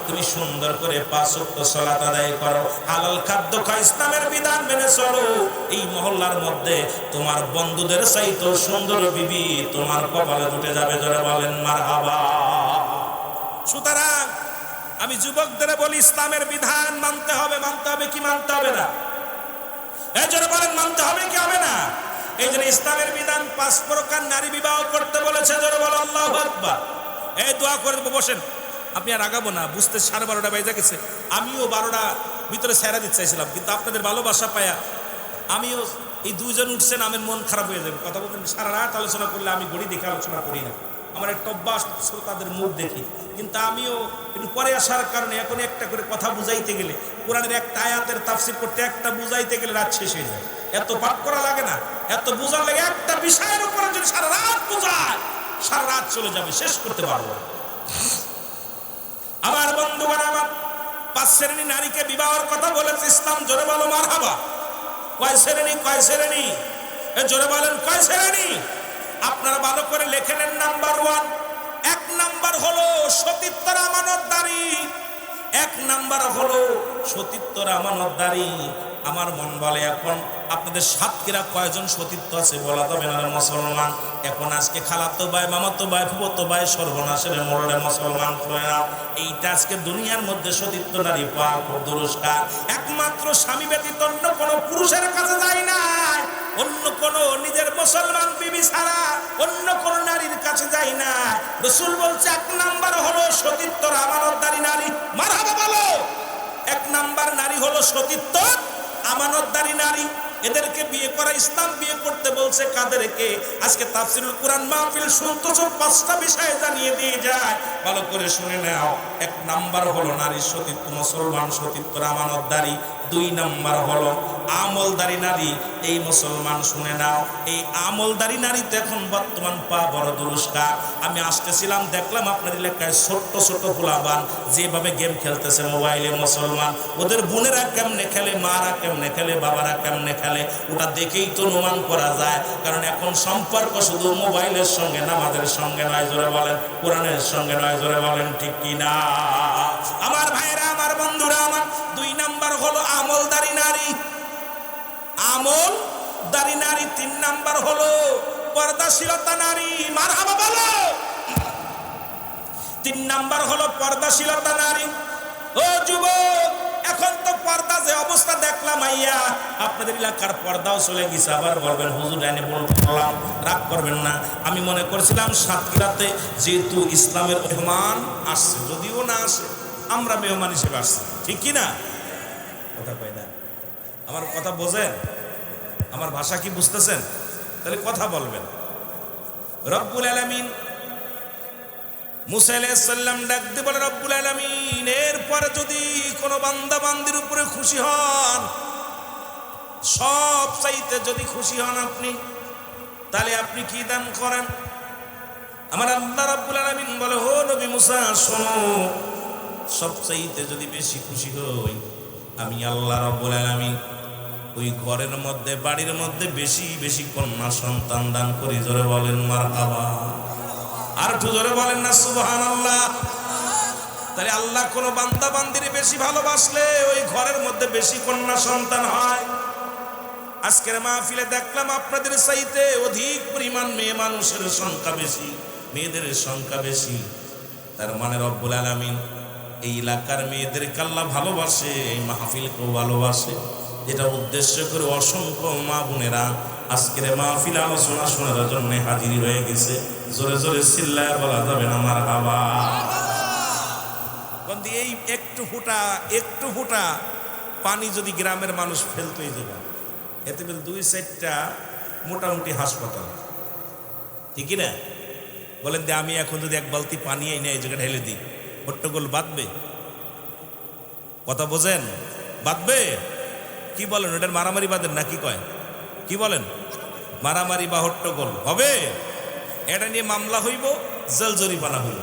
তুমি সুন্দর করে 5 ওয়াক্ত সালাত আদায় করো, হালাল খাদ্য খাও, ইসলামের বিধান মেনে চলো। এই মহল্লার মধ্যে তোমার বন্ধুদের চাইতে সুন্দর বিবি তোমার কপালে জুটে যাবে। জোরে বলেন মারহাবা। সুতরাং আমি যুবকদের বলি, ইসলামের বিধান মানতে হবে। মানতে হবে কি মানতে হবে না? এই জন্য বলেন, মানতে হবে কি হবে না? এই জন্য ইসলামের বিধান 5 প্রকার নারী বিবাহ করতে বলেছে। জোরে বলো আল্লাহু আকবার। এই দোয়া করে বসেন, আপনি আর আগাবো না, বুঝতে 12:30 বেজে গেছে। আমিও 12টা ভিতরে ছেড়ে দিতে চাইছিলাম, কিন্তু আপনাদের ভালোবাসা পায়া আমিও, এই 2 জন উঠছেন, আমার মন খারাপ হয়ে যাবে। কথা বলতেন, সারা রাত আলোচনা করলে আমি ঘড়ি দেখে আলোচনা করি না, আমার একটা অভ্যাস, শ্রোতাদের মুখ দেখি। কিন্তু আমিও একটু পরে আসার কারণে এখন একটা করে কথা বুঝাইতে গেলে, কোরআনের একটা আয়াতের তাফসীর করতে একটা বুঝাইতে গেলে রাত শেষ হয়ে যায়। এত পাঠ করা লাগে না, এত বোঝার লাগে। একটা বিষয়ের উপরে যদি সারা রাত বোঝায়, সারা রাত চলে যাবে, শেষ করতে পারবো। আমার বন্ধুগণ, আমার 5 শ্রেণী নারীকে বিবাহের কথা বলেছে ইসলাম। জোরে বলো মারহাবা। কয় শ্রেণী? কয় শ্রেণী? জোরে বলেন, কয় শ্রেণী? আপনারা ভালো করে লেখে নেন। নাম্বার 1, 1 নাম্বার হলো সতীত্বর আমানতদারি। 1 নাম্বার হলো সতীত্বর আমানতদারি। আমার মন বলে, এখন আপনাদের সাতক্ষীরা কয়জন সতীত্ব আছে বলা যাবে না মুসলমান। এখন আজকে খালাতো ভাই, মামাতো ভাই, ফুফাতো ভাই সর্বনাশের মোড়ে মুসলমান প্রয়াণ। এইটা আজকে দুনিয়ার মধ্যে সতীত্ব নারী পাওয়া খুব দুরস্কার। একমাত্র স্বামী ব্যতীত অন্য কোনো পুরুষের কাছে যায় না, অন্য কোন নিজের মুসলমান বিবি ছাড়া অন্য কোন নারীর কাছে যায় না। রাসূল বলছে 1 নাম্বার হলো সতীত্বর আমানতদারি নারী। মারহাবা বলো। 1 নাম্বার নারী হলো সতীত্ব আমানতদারি নারী। এদেরকে বিয়ে করা ইসলাম। বিয়ে করতে বলছে কাদেরকে? আজকে তাফসীরুল কুরআন মাহফিল শুনতেছো, 5টা বিষয় জানিয়ে দিয়ে যায়, ভালো করে শুনে নাও। 1 নাম্বার হলো নারী সতীত্ব, মুসলমান সতীত্বর আমানতদারি। 2 নাম্বার হলো আমলদারি নারী। এই মুসলমান শুনে নাও, এই আমলদারি নারীতে এখন বর্তমান পা বড় দুরস্কার। আমি আসতেছিলাম, দেখলাম আপনার এলাকায় ছোট্ট ছোট্ট পোলাবান যেভাবে গেম খেলতেছে মোবাইলে, মুসলমান ওদের বোনেরা কেমনে খেলে, মারা কেমনে খেলে, বাবারা কেমনে খেলে, ওটা দেখেই তো অনুমান করা যায়। কারণ এখন সম্পর্ক শুধু মোবাইলের সঙ্গে, নামাজের সঙ্গে নয়, জোরে বলেন, কোরআনের সঙ্গে নয়, জোরে বলেন ঠিক কিনা। আমার ভাইরা, আমার বন্ধুরা আমার, 2 নাম্বার হলো আমলদারি নারী, আমলদারি নারী। 3 নাম্বার হলো পর্দাশীলতা নারী। মারহাবা বলো। 3 নাম্বার হলো পর্দাশীলতা নারী। ও যুবক, এখন তো পর্দা যে অবস্থা দেখলাম আইয়া, আপনাদের এলাকার পর্দাও চলে গেছে। আবার বলবেন হুজুর এনে বললাম, রাগ করবেন না। আমি মনে করছিলাম সাতক্ষীরাতে যেহেতু ইসলামের মেহমান আসছে, যদিও না আসে, আমরা মেহমান হিসেবে আসছি, ঠিক কি না? কথা কয় না, আমার কথা বোঝেন? আমার ভাষা কি বুঝতেছেন? তাহলে কথা বলবেন। রব্বুল আলামিন মুসা আলাইহিস সালাম ডাক দিয়ে বলে, রব্বুল আলামিন, এরপরে যদি কোনো বান্দা বান্দির উপরে খুশি হন, সব চাইতে যদি খুশি হন আপনি, তাহলে আপনি কি দান করেন? আমার আল্লাহ রব্বুল আলামিন বলে, ও নবী মুসা শোনো, সব চাইতে যদি বেশি খুশি হই, আমি আল্লাহ রব্বুল আলামিন ওই ঘরের মধ্যে, বাড়ির মধ্যে বেশি বেশি কন্যা সন্তান দান করি। জোরে বলেন মারহাবা। আর একটু জোরে বলেন না সুবহানাল্লাহ। তাহলে আল্লাহ কোন বান্দা বান্দির বেশি ভালোবাসলে ওই ঘরের মধ্যে বেশি কন্যা সন্তান হয়। আজকের মাহফিলে দেখলাম আপনাদের চাইতে অধিক পরিমাণ মেয়ে মানুষের সংখ্যা বেশি, মেয়েদের সংখ্যা বেশি। তার মানে রব্বুল আলামিন এই এলাকার মেয়েদেরকে আল্লাহ ভালোবাসে, এই মাহফিলকেও ভালোবাসে। এটা উদ্দেশ্য করে অসংখ্য মা বোনেরা আজকের মাহফিল আলোচনা শোনার জন্য হাজির হয়ে গেছে। জোরে জোরে চিল্লায় বলা যাবে না মারহাবা। এই একটু ফুটা পানি যদি গ্রামের মানুষ ফেলতোই যাবে, এতে বেল 2-4টা মোটামুটি হাসপাতাল, ঠিক না? বলেন যে আমি এখন যদি 1 বালতি পানি এনে এই জায়গায় ঢেলে দিই, হট্টগোল বাঁধবে? কথা বোঝেন? বাঁধবে? কি বলেন, ওটার মারামারি বাঁধেন না কি কয়? কি বলেন? মারামারি বা হট্টগোল হবে? এটা নিয়ে মামলা হইব, জেল জরিমানা হইব।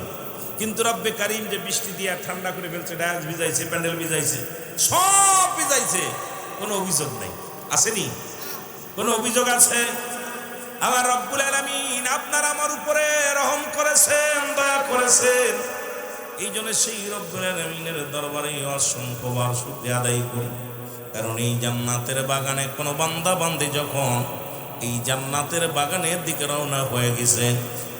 কিন্তু রব্বে কারিম যে বৃষ্টি দিয়ে ঠান্ডা করে ফেলছে, ডায়াস ভিজাইছে, প্যান্ডেল ভিজাইছে, সব ভিজাইছে, কোনো অভিযোগ নেই। আসেনি? কোনো অভিযোগ আছে? আমার রব্বুল আলামিন আপনার আমার উপরে রহম করেছেন, দয়া করেছেন। এই জন্য সেই রব্বুল আলামিনের দরবারে অসংখ্যবার শুকরিয়া আদায় করি। কারণ এই জান্নাতের বাগানে কোনো বান্দা বান্দি যখন এই জান্নাতের বাগানের দিকে রওনা হয়ে গেছে,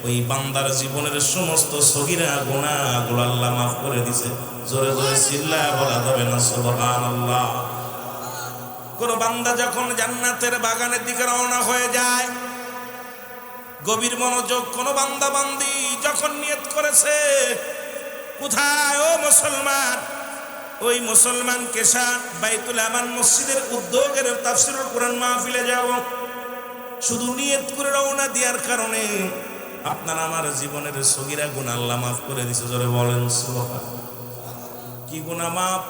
ওই বান্দার জীবনের সমস্ত সগীরা গুনাহগুলো আল্লাহ মাফ করে দিয়েছে। জোরে জোরে চিল্লায় বলা যাবে না সুবহানাল্লাহ। কোন বান্দা যখন জান্নাতের বাগানের দিকে রওনা হয়ে যায়, গভীর মনোযোগ, কোন বান্দা বান্দি যখন নিয়ত করেছে কোথায়, ও মুসলমান, ওই মুসলমান কেশা বাইতুল আমান মসজিদের উদ্যোগের তাফসীরুল কোরআন মাহফিলে যাব, শুধু নিয়ত করে রওনা দেওয়ার কারণে আপনার আমার জীবনের সগীরা গুনাহ আল্লাহ মাফ করে দিয়েছে। জোরে বলেন সুবহানাল্লাহ। কি গুনাহ মাফ?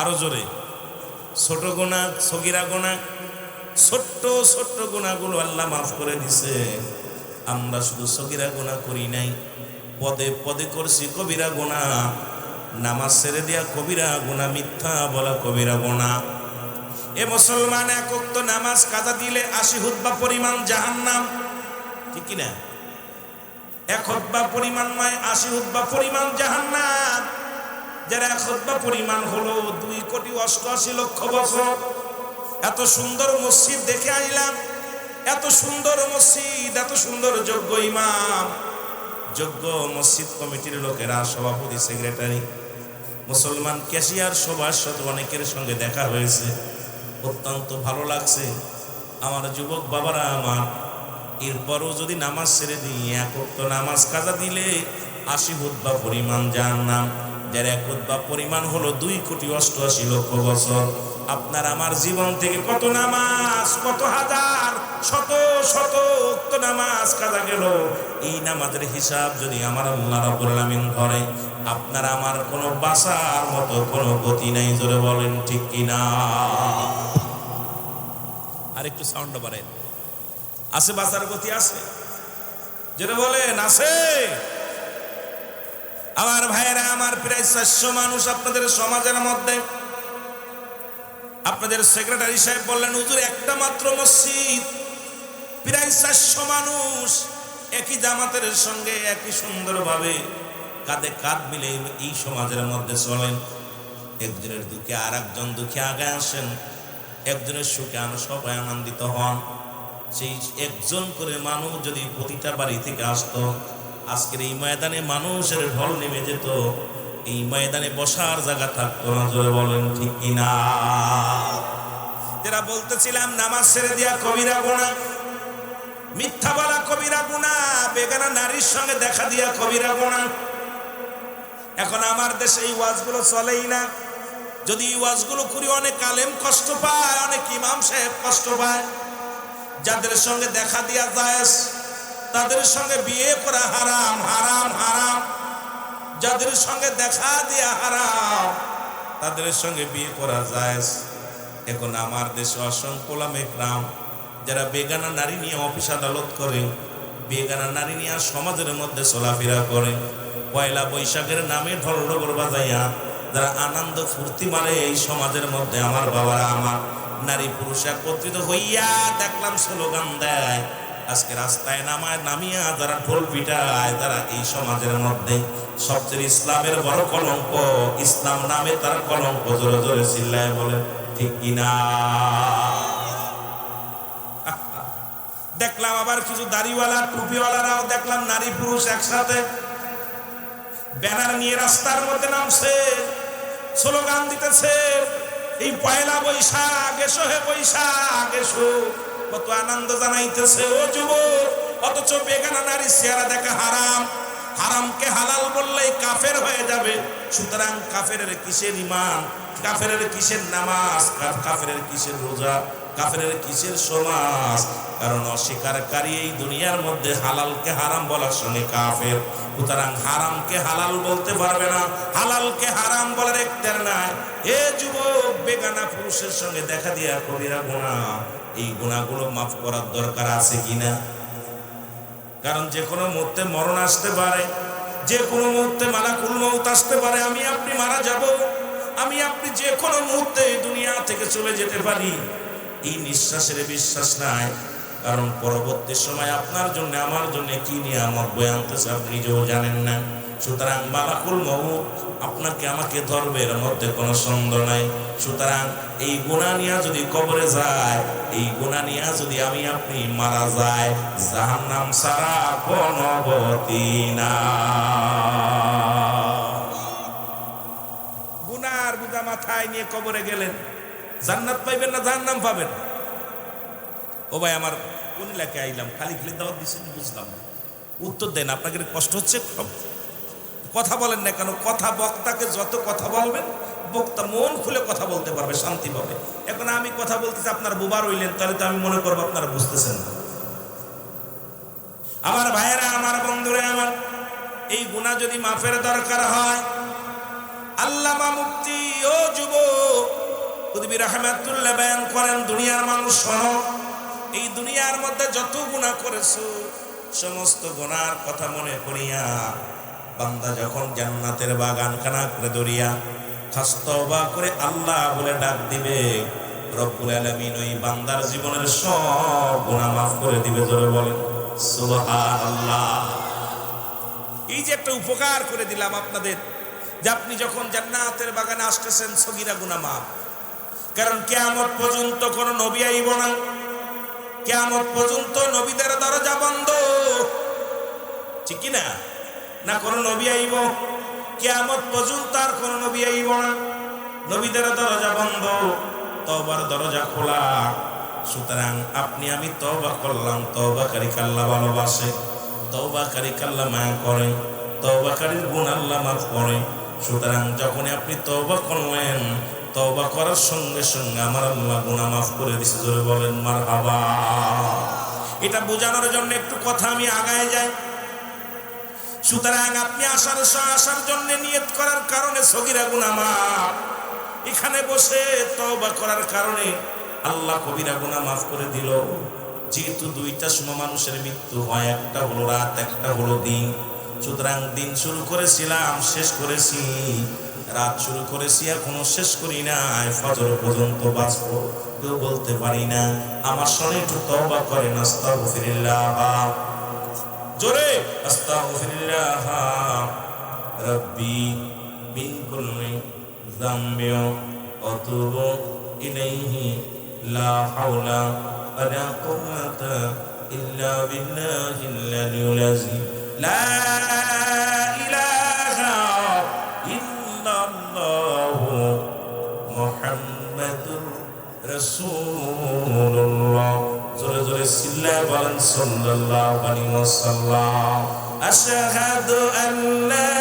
আরো জোরে। ছোট গুনাহ, সগীরা গুনাহ, ছোট্ট ছোট্ট গুনাহগুলো আল্লাহ মাফ করে দিছে। আমরা শুধু সগীরা গুনাহ করি নাই, পদে পদে করছি কবিরা গুনাহ। নামাজ ছেড়ে দিয়া কবিরা গুনাহ, মিথ্যা বলা কবিরা গুনাহ। এ মুসলমান, 1 ওয়াক্ত নামাজ কাজা দিলে 80 হুতবা পরিমাণ জাহান্নাম, ঠিক কি না? 1 হুতবা পরিমাণ নয়, 80 হুতবা পরিমাণ জাহান্নাম। যার 1 হুতবা পরিমাণ হলো 2,88,00,000 বছর। এত সুন্দর মসজিদ দেখে আইলাম, এত সুন্দর মসজিদ, এত সুন্দর যোগ্য ইমাম, যোগ্য মসজিদ কমিটির লোকেরা, সভাপতি, সেক্রেটারি, মুসলমান ক্যাশিয়ার, সভাসদ, অনেকের সঙ্গে দেখা হয়েছে। অত্যন্ত ভালো লাগছে। আমার যুবক বাবারা আমার, এরপরও যদি নামাজ ছেড়ে দিই, 1 ওয়াক্ত নামাজ কাজা দিলে 80 হুতবা পরিমাণ জাহান্নাম। যার 1 হুতবা পরিমাণ হলো 2,88,00,000 বছর। আপনার আমার জীবন থেকে কত নামাজ, কত হাজার, শত শত ওয়াক্ত নামাজ কাজা গেল। এই নামাজের হিসাব যদি আমার আল্লাহ রাব্বুল আলামিন ধরে, আপনার আমার কোনো বাঁচার মতো কোনো গতি নাই, জোরে বলেন ঠিক কিনা। আর একটু সাউন্ড বাড়েন। আছে বাঁচার গতি আছে? জোরে বলেন আছে? আমার ভাইয়েরা আমার, প্রায় 400 মানুষ আপনাদের সমাজের মধ্যে। আপনাদের সেক্রেটারি সাহেব বললেন হুজুর একটা মাত্র মসজিদ, প্রায় 400 মানুষ একই জামাতের সঙ্গে একই সুন্দরভাবে কাঁধে কাঁধ মিলে এই সমাজের মধ্যে চলেন। একজনের দুঃখে আর একজন দুঃখে আগে আসেন, একজনের সুখে সবাই আনন্দিত হন। সেই একজন করে মানুষ যদি প্রতিটা বাড়ি থেকে আসতো, আজকের এই ময়দানে মানুষের ঢল নেমে যেত, এই ময়দানে বসার জায়গা থাকতো না, জোরে বলেন ঠিক কিনা। যারা বলতেছিলাম নামাজ ছেড়ে দিয়া কবিরা গুনাহ, মিথ্যা বলা কবিরা গুনাহ, বেগানা নারীর সঙ্গে দেখা দিয়া কবিরা গুনাহ। এখন আমার দেশে এই ওয়াজগুলো চলেই না। যদি এই ওয়াজগুলো করি অনেক আলেম কষ্ট পায়, অনেক ইমাম সাহেব কষ্ট পায়। যাদের সঙ্গে দেখা দিয়া জায়েজ, তাদের সঙ্গে বিয়ে করা হারাম, হারাম, হারাম। যাদের সঙ্গে দেখা দিয়া হারাম, তাদের সঙ্গে বিয়ে করা জায়েজ। এখন আমার দেশে অসংখ্য ওলামা ইকরাম যারা বেগানা নারী নিয়ে অফিস আদালত করে, বেগানা নারী নিয়ে সমাজের মধ্যে চলাফেরা করে, পয়লা বৈশাখের নামে ঢোল বাজাইয়া যারা আনন্দ ফুর্তি মারে এই সমাজের মধ্যে, আমার বাবারা আমার, নারী পুরুষ একত্রিত হইয়া দেখলাম স্লোগান দেয়। আজকে রাস্তায় নামিয়া যারা ঢোল পিটায়, তারা এই সমাজের মধ্যে সবচেয়ে ইসলামের বড় কলঙ্ক, ইসলাম নামে তার কলঙ্ক। জোরে জোরে চিল্লায় বলে ঠিক কিনা। দেখলাম আবার কিছু দাড়িওয়ালা টুপিওয়ালারাও দেখলাম নারী পুরুষ একসাথে ব্যানার নিয়ে রাস্তার মধ্যে নামছে, স্লোগান দিতেছে এই পয়লা বৈশাখ, এসো হে বৈশাখ এসো, কত আনন্দ জানাইতেছে ও যুবক। অথচ বেগানা নারী চেহারা দেখা হারাম, হারামকে হালাল বললেই কাফের হয়ে যাবে। সুতরাং কাফের কিসের ঈমান, কাফের কিসের নামাজ, কাফের কিসের রোজা, কাফের কিসের সমাজ? কারণ অস্বীকারী এই দুনিয়ার মধ্যে হালালকে হারাম বলার সঙ্গে কাফের। সুতরাং হারামকে হালাল বলতে পারবে না, হালালকে হারাম বলার এখতিয়ার নাই। এ যুবক, বেগানা পুরুষের সঙ্গে দেখা দিয়া কবিরা গুনাহ, এই গুনাহগুলো মাফ করার দরকার আছে কিনা? কারণ যে কোনো মুহূর্তে মরণ আসতে পারে, যে কোনো মুহূর্তে মালাকুল মউত আসতে পারে। আমি আপনি মারা যাব, আমি আপনি যে কোনো মুহূর্তে দুনিয়া থেকে চলে যেতে পারি। এই নিঃশ্বাসের বিশ্বাস নাই, কারণ পরবর্তী সময় আপনার জন্য আমার জন্য কি নিয়ামত বয়ে আনতেছে আপনি নিজেও জানেন না। সুতরাং মালাকুল মউত আপনাকে আমাকে ধরবে, এর মধ্যে কোনো সন্দেহ নাই। সুতরাং এই গুনাহ নিয়ে যদি কবরে যায়, এই গুনাহ নিয়ে যদি আমি আপনি মারা যায়, জাহান্নাম ছাড়া কোনো গতি না। গুনার বোঝা মাথায় নিয়ে কবরে গেলেন, জান্নাত পাইবেন না জাহান্নাম পাবেন? ও ভাই আমার, কোন এলাকায় আইলাম, খালি খালি দাওয়াত দিচ্ছেন, বুঝলাম না। উত্তর দেন, আপনাকে কষ্ট হচ্ছে? কথা বলেন না কেন? কথা, বক্তাকে যত কথা বলবেন, বক্তা মন খুলে কথা বলতে পারবে, শান্তি পাবে। এখন আমি কথা বলতেছি, আপনার বুবার হইলেন, তাহলে তো আমি মনে করবো আপনারা বুঝতেছেন না। আমার ভাইয়েরা আমার, বন্ধুরা আমার, এই গুনাহ যদি মাফের দরকার হয়, আল্লামা মুফতি ও যুবক কুতুবী রাহমাতুল্লাহ বয়ান করেন, দুনিয়ার মানুষ শোনো, এই দুনিয়ার মধ্যে যত গুনাহ করেছো সমস্ত গুনার কথা মনে করিয়া বান্দা যখন জান্নাতের বাগানখানা করে দরিয়া খাস তওবা করে আল্লাহ বলে ডাক দিবে, রব্বুল আলামিন ওই বান্দার জীবনের সব গুনাহ মাফ করে দিবে। জোরে বলেন সুবহানাল্লাহ। এই যে একটা উপকার করে দিলাম আপনাদের, যে আপনি যখন জান্নাতের বাগানে আসতেছেন, সগীরা গুনাহ মাফ। কারণ কিয়ামত পর্যন্ত কোন নবী আইব না, কিয়ামত পর্যন্ত নবীদের দরজা বন্ধ, ঠিক কি না? না কোন নবী আইব? কিয়ামত পর্যন্ত আর কোন নবী আইব না, নবীদের দরজা বন্ধ, তওবার দরজা খোলা। সুতরাং আপনি আমি তওবা করলাম, তওবাকারীকে আল্লাহ ভালোবাসে, তওবাকারীকে আল্লাহ মায়া করে, তওবাকারীর গুনাহ আল্লাহ মাফ করে। সুতরাং যখন আপনি তওবা করলেন, তওবা করার সঙ্গে সঙ্গে আমার আল্লাহ গুনাহ মাফ করে দিয়েছে। জোরে বলেন মারহাবা। এটা বোঝানোর জন্য একটু কথা আমি আগায় যাই। সুতরাং আপনি আসার জন্য নিয়ত করার কারণে সগীরা গুনাহ মাফ, এখানে বসে তওবা করার কারণে আল্লাহ কবিরা গুনাহ মাফ করে দিল। যেহেতু দুইটা সময় মানুষের মৃত্যু হয়, একটা হলো রাত, একটা হলো দিন। সুতরাং দিন শুরু করেছিলাম, শেষ করেছি। রাত শুরু করেছি, এখনো শেষ করি নাই, ফজর পর্যন্ত বাঁচবো কেউ বলতে পারি না। আমার সঙ্গে একটু তওবা করেন, আস্তাগফিরুল্লাহ, জোরে আস্তাগফিরুল্লাহ রাব্বি মিন কুল্লি যামবি ওয়া আতুবু ইলাইহি লা হাওলা ওয়ালা কুওয়াতা ইল্লা বিল্লাহিল আলিয়্যিল আযীম। লা ইলাহা ইল্লাল্লাহু মুহাম্মাদুর রাসূলুল্লাহ। জোরে জোরে সিল্লায় বলেন সাল্লাল্লাহু আলাইহি ওয়াসাল্লাম। আশহাদু আন লা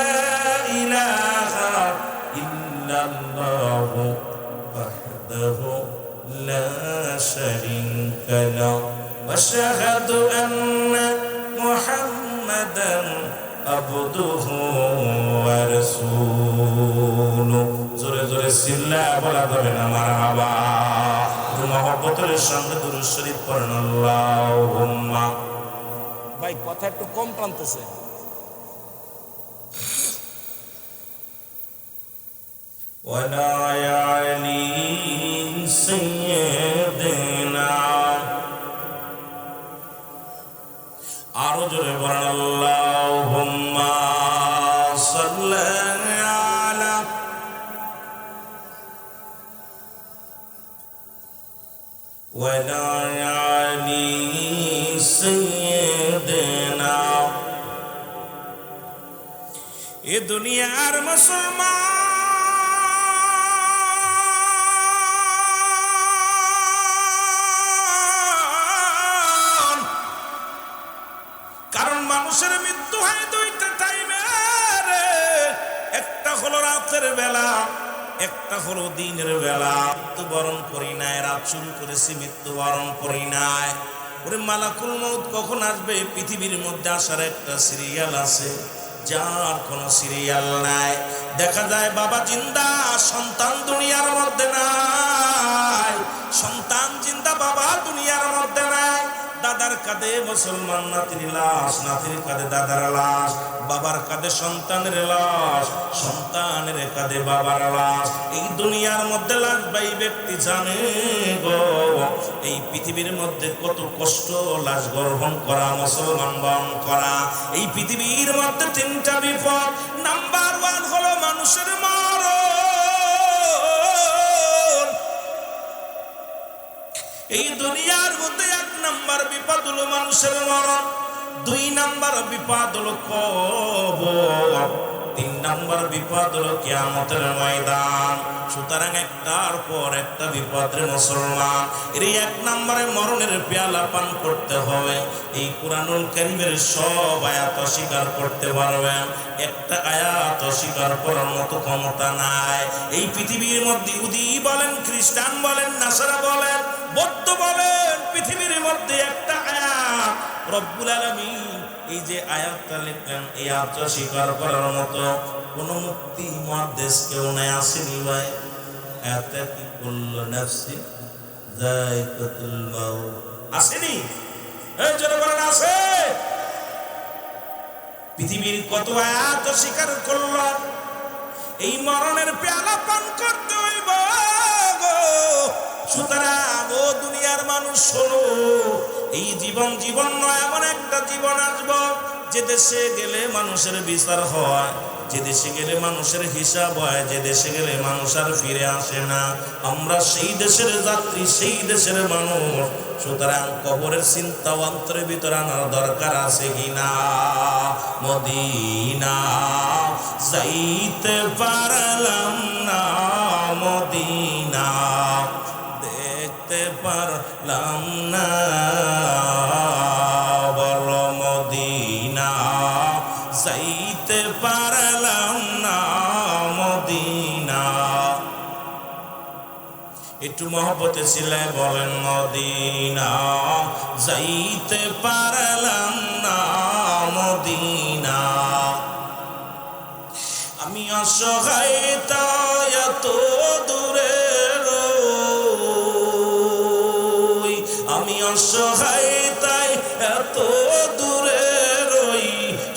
ইলাহা ইল্লাল্লাহু ওয়াহদাহু লা শারীকা লাহু ওয়া আশহাদু আন্না মুহাম্মাদান আবদুহু ওয়া রাসূলুহু। জোরে জোরে সিল্লায় বলা যাবে না মারহাবা। মহব্বতের সঙ্গে দুরূদ শরীফ পড়েন আল্লাহুম্মা। ভাই কথা একটু কম টানতেছে। ওয়ালা আলি সাইয়্যিদিনা, আরো জোরে বলেন আল্লাহুম্মা সাল্লি আলা ওয়ালা আলি সাইয়্যিদিনা। এ দুনিয়ার মুসলমান, কারণ মানুষের মৃত্যু হয় দুইটা টাইমে, একটা হলো রাতের বেলা, একটা হলো দিনের বেলা। মৃত্যুবরণ করি নাই, রাত শুরু করেছি, মৃত্যুবরণ করি নাই। ওরে মালাকুল মউত কখন আসবে? পৃথিবীর মধ্যে আসার একটা সিরিয়াল আছে, যার কোনো সিরিয়াল নাই। দেখা যায় বাবা জিন্দা, সন্তান দুনিয়ার মধ্যে নাই, সন্তান জিন্দা, বাবা দুনিয়ার মধ্যে নাই। দাদার কাঁধে মুসলমান নাতির লাশ, নাতির কাঁধে দাদার লাশ, বাবার কাঁধে সন্তানের লাশ, সন্তানের কাঁধে বাবার লাশ। এই দুনিয়ার মধ্যে লাশ ভাই ব্যক্তি জানে গো, এই পৃথিবীর মধ্যে কত কষ্ট লাশ গ্রহণ করা, মুসলমান বহন করা। এই পৃথিবীর মধ্যে তিনটা বিপদ। নাম্বার 1 হলো মানুষের মরণ। এই দুনিয়ার মধ্যে 1 নাম্বার বিপদ হলো মানুষের মরণ, 2 নাম্বার বিপদ হলো কবর, 3 নাম্বার বিপদ হলো কিয়ামতের ময়দান। সুতরাং একটার পর একটা বিপদের মুসলমান, এর 1 নম্বরে মরণের পেয়ালা পান করতে হবে। এই কুরআনুল কারীমের সব আয়াত অস্বীকার করতে পারবেন, একটা আয়াত অস্বীকার করার মতো ক্ষমতা নাই। এই পৃথিবীর মধ্যে ইহুদি বলেন, খ্রিস্টান বলেন, নাসারা বলেন, বৌদ্ধ বলেন, পৃথিবীর মধ্যে একটা আয়াত রব্বুল আলামিন এই যে আয়াতটা লিখলেন, এই আয়াত স্বীকার করার মতো কোন মুক্তি মুহাদ্দিস কেউ নাই। আসেনি ভাই? আয়াতটা কি কুল্লু নাফসিন যায়কাতুল মাউত, আসেনি? এই জন্য বলেন আছে। পৃথিবীর কত আয়াত স্বীকার করল, এই মরণের পেয়ালা পান করতে হইব গো। সুতরাং ও দুনিয়ার মানুষ শোনো, এই জীবন জীবন নয়, এমন একটা জীবন আসবো যে দেশে গেলে মানুষের বিচার হয়, যে দেশে গেলে মানুষের হিসাব হয়, যে দেশে গেলে মানুষ আর ফিরে আসে না। আমরা সেই দেশের যাত্রী, সেই দেশের মানুষ। সুতরাং কবরের চিন্তা অন্তরের ভিতরে আনার দরকার আছে কিনা? মদিনা যাইতে পারলাম না, মদিনা দেখতে পারলাম না, বলো মদিনা যাইতে পারলাম না, মদিনা। একটু মহব্বতে ছিলে বলেন, মদিনা যাইতে পারলাম না, মদিনা। অসহায় তাই এত দূরে রই, আমি অসহায় তাই এত দূরে রই,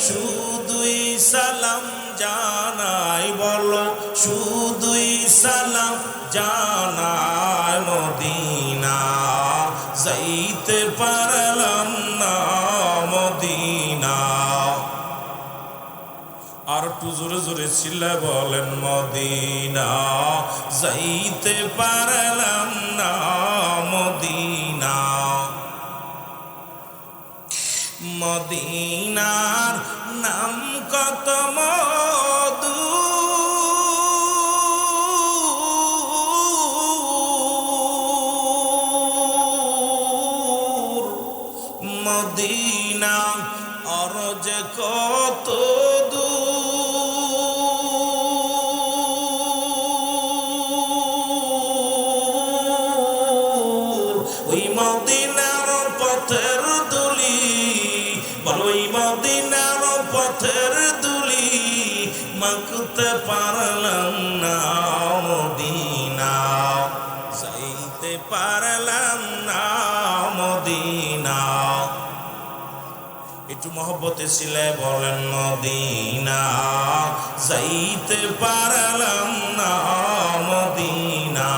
শুধুই সালাম জানাই, বলো শুধুই সালাম জানাই, মদিনা যাইতে পারলাম না, মদিনা। আর একটু জোরে জোরে চিল্লায় বলেন, মদিনা যাইতে পারলাম না, মদিনা। মদিনার নাম কত মধু, মদিনা আর যে কত দূর, ওই মদিনার পথের দুলি, বলো ওই মদিনার পথের দুলি মাখতে পারলাম না, মদিনা যাইতে পারলাম না, মদিনা। একটু মহব্বতে ছিলে বলেন, মদিনা যাইতে পারলাম না, মদিনা।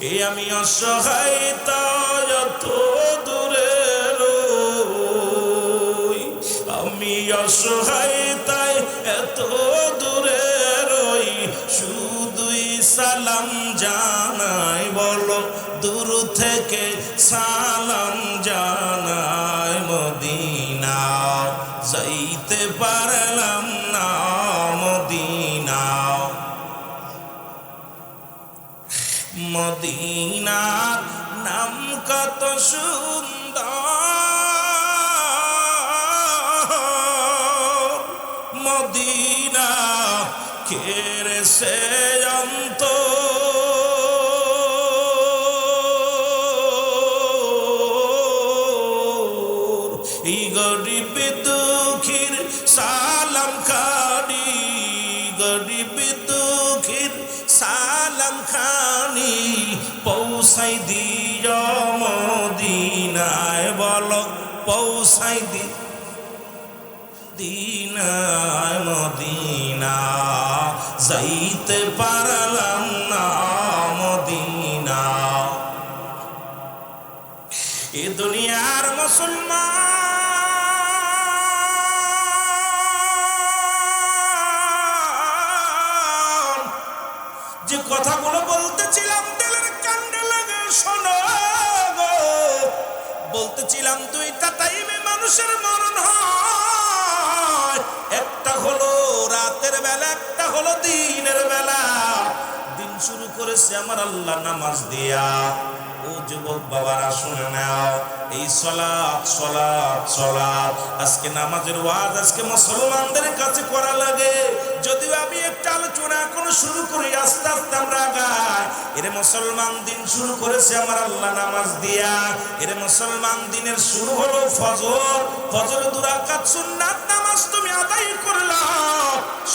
এই আমি অসহায় তাই এত দূরে রই, আমি অসহায় তাই এত দূরে রই, শুধুই সালাম জানাই, বলো দূর থেকে সালাম জানাই, মদিনা যাইতে পারলাম না, মদিনা। মদিনার নাম কত সুন্দর, মদিনা কেড়ে সে অন্ত, এই গরিব দুঃখীর সালাম খানি, গরিব দুঃখীর সালাম খানি পৌঁছাই দিও মদিনায়, বলো পৌঁছাই দিনায়, মদিনা যাইতে পারলাম না, মদিনা। এ দুনিয়ার মুসলমান যে কথাগুলো বলতেছিলাম দিলের কান্দে লাগে শোনো গো, বলতেছিলাম দুইটা টাইমে মানুষের মরণ হয়, একটা হলো রাতের বেলা, একটা হলো দিনের বেলা। দিন শুরু করেছে আমার আল্লাহ নামাজ দিয়া, ও যুবক বাবারা শুনে নাও, এই সালাত সালাত সালাত, আজকে নামাজের ওয়াজ আজকে মুসলমানদের কাছে করা লাগে। যদিও আমি একটা আলোচনা এখনো শুরু করি, আস্তে আস্তে আমরা আগাই। এরে মুসলমান দিন শুরু করেছে আমার আল্লাহ নামাজ দিয়া, এরে মুসলমান দিনের শুরু হলো ফজর, ফজর 2 রাকাত সুন্নাত নামাজ তুমি আদায় করলা,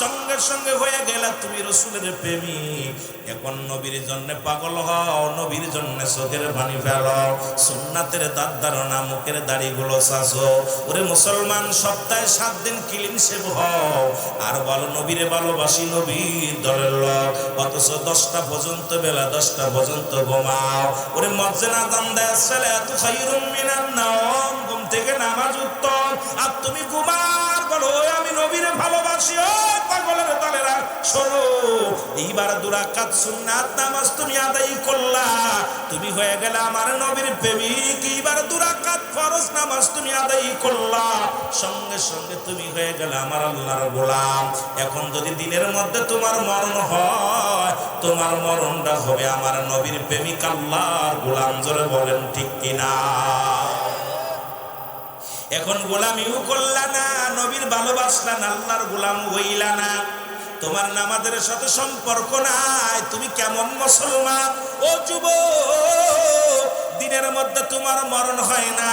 সঙ্গে সঙ্গে হয়ে গেলা তুমি রাসূলের প্রেমিক। এখন নবীর জন্য পাগল হও, নবীর জন্য চোখের পানি ফেলো, সুন্নাতের দাঁত ধারণা, মুখের দাড়িগুলো চাচো। ওরে মুসলমান সপ্তাহে 7 দিন ক্লিন শেভ হও, আর বলো নবীরে ভালোবাসি, নবীর দলের লোক, অথচ 10টা পর্যন্ত বেলা 10টা পর্যন্ত ঘুমাও। ওরে মজ্জেনা দাম দেয় সালাতু খায়রুম মিনান নাওম, ঘুম থেকে নামাজ উত্তম, আর তুমি ঘুমার বলো আমি নবীরে ভালোবাসি। ও পাগলের দলেরা শোনো, এইবার 2 রাকাত সুন্নাত নামাজ তুমি আদায় করলা, তুমি হয়ে গেলে আমার নবীর প্রেমিক। এইবার 2 রাকাত ফরজ নামাজ তুমি আদায় করলা, সঙ্গে সঙ্গে তুমি হয়ে গেলে আমার আল্লাহর গোলাম। এখন যদি দিনের মধ্যে তোমার মরণ হয়, তোমার মরণটা হবে আমার নবীর প্রেমিক আল্লাহর গোলাম। জোরে বলেন ঠিক কিনা? এখন গোলামিও করলা না, নবীর ভালোবাসলা না, আল্লাহর গোলাম হইলা না, তোমার নামাজের সাথে সম্পর্ক নাই, তুমি কেমন মুসলমান? ও যুবক, দিনের মধ্যে তোমার মরণ হয় না,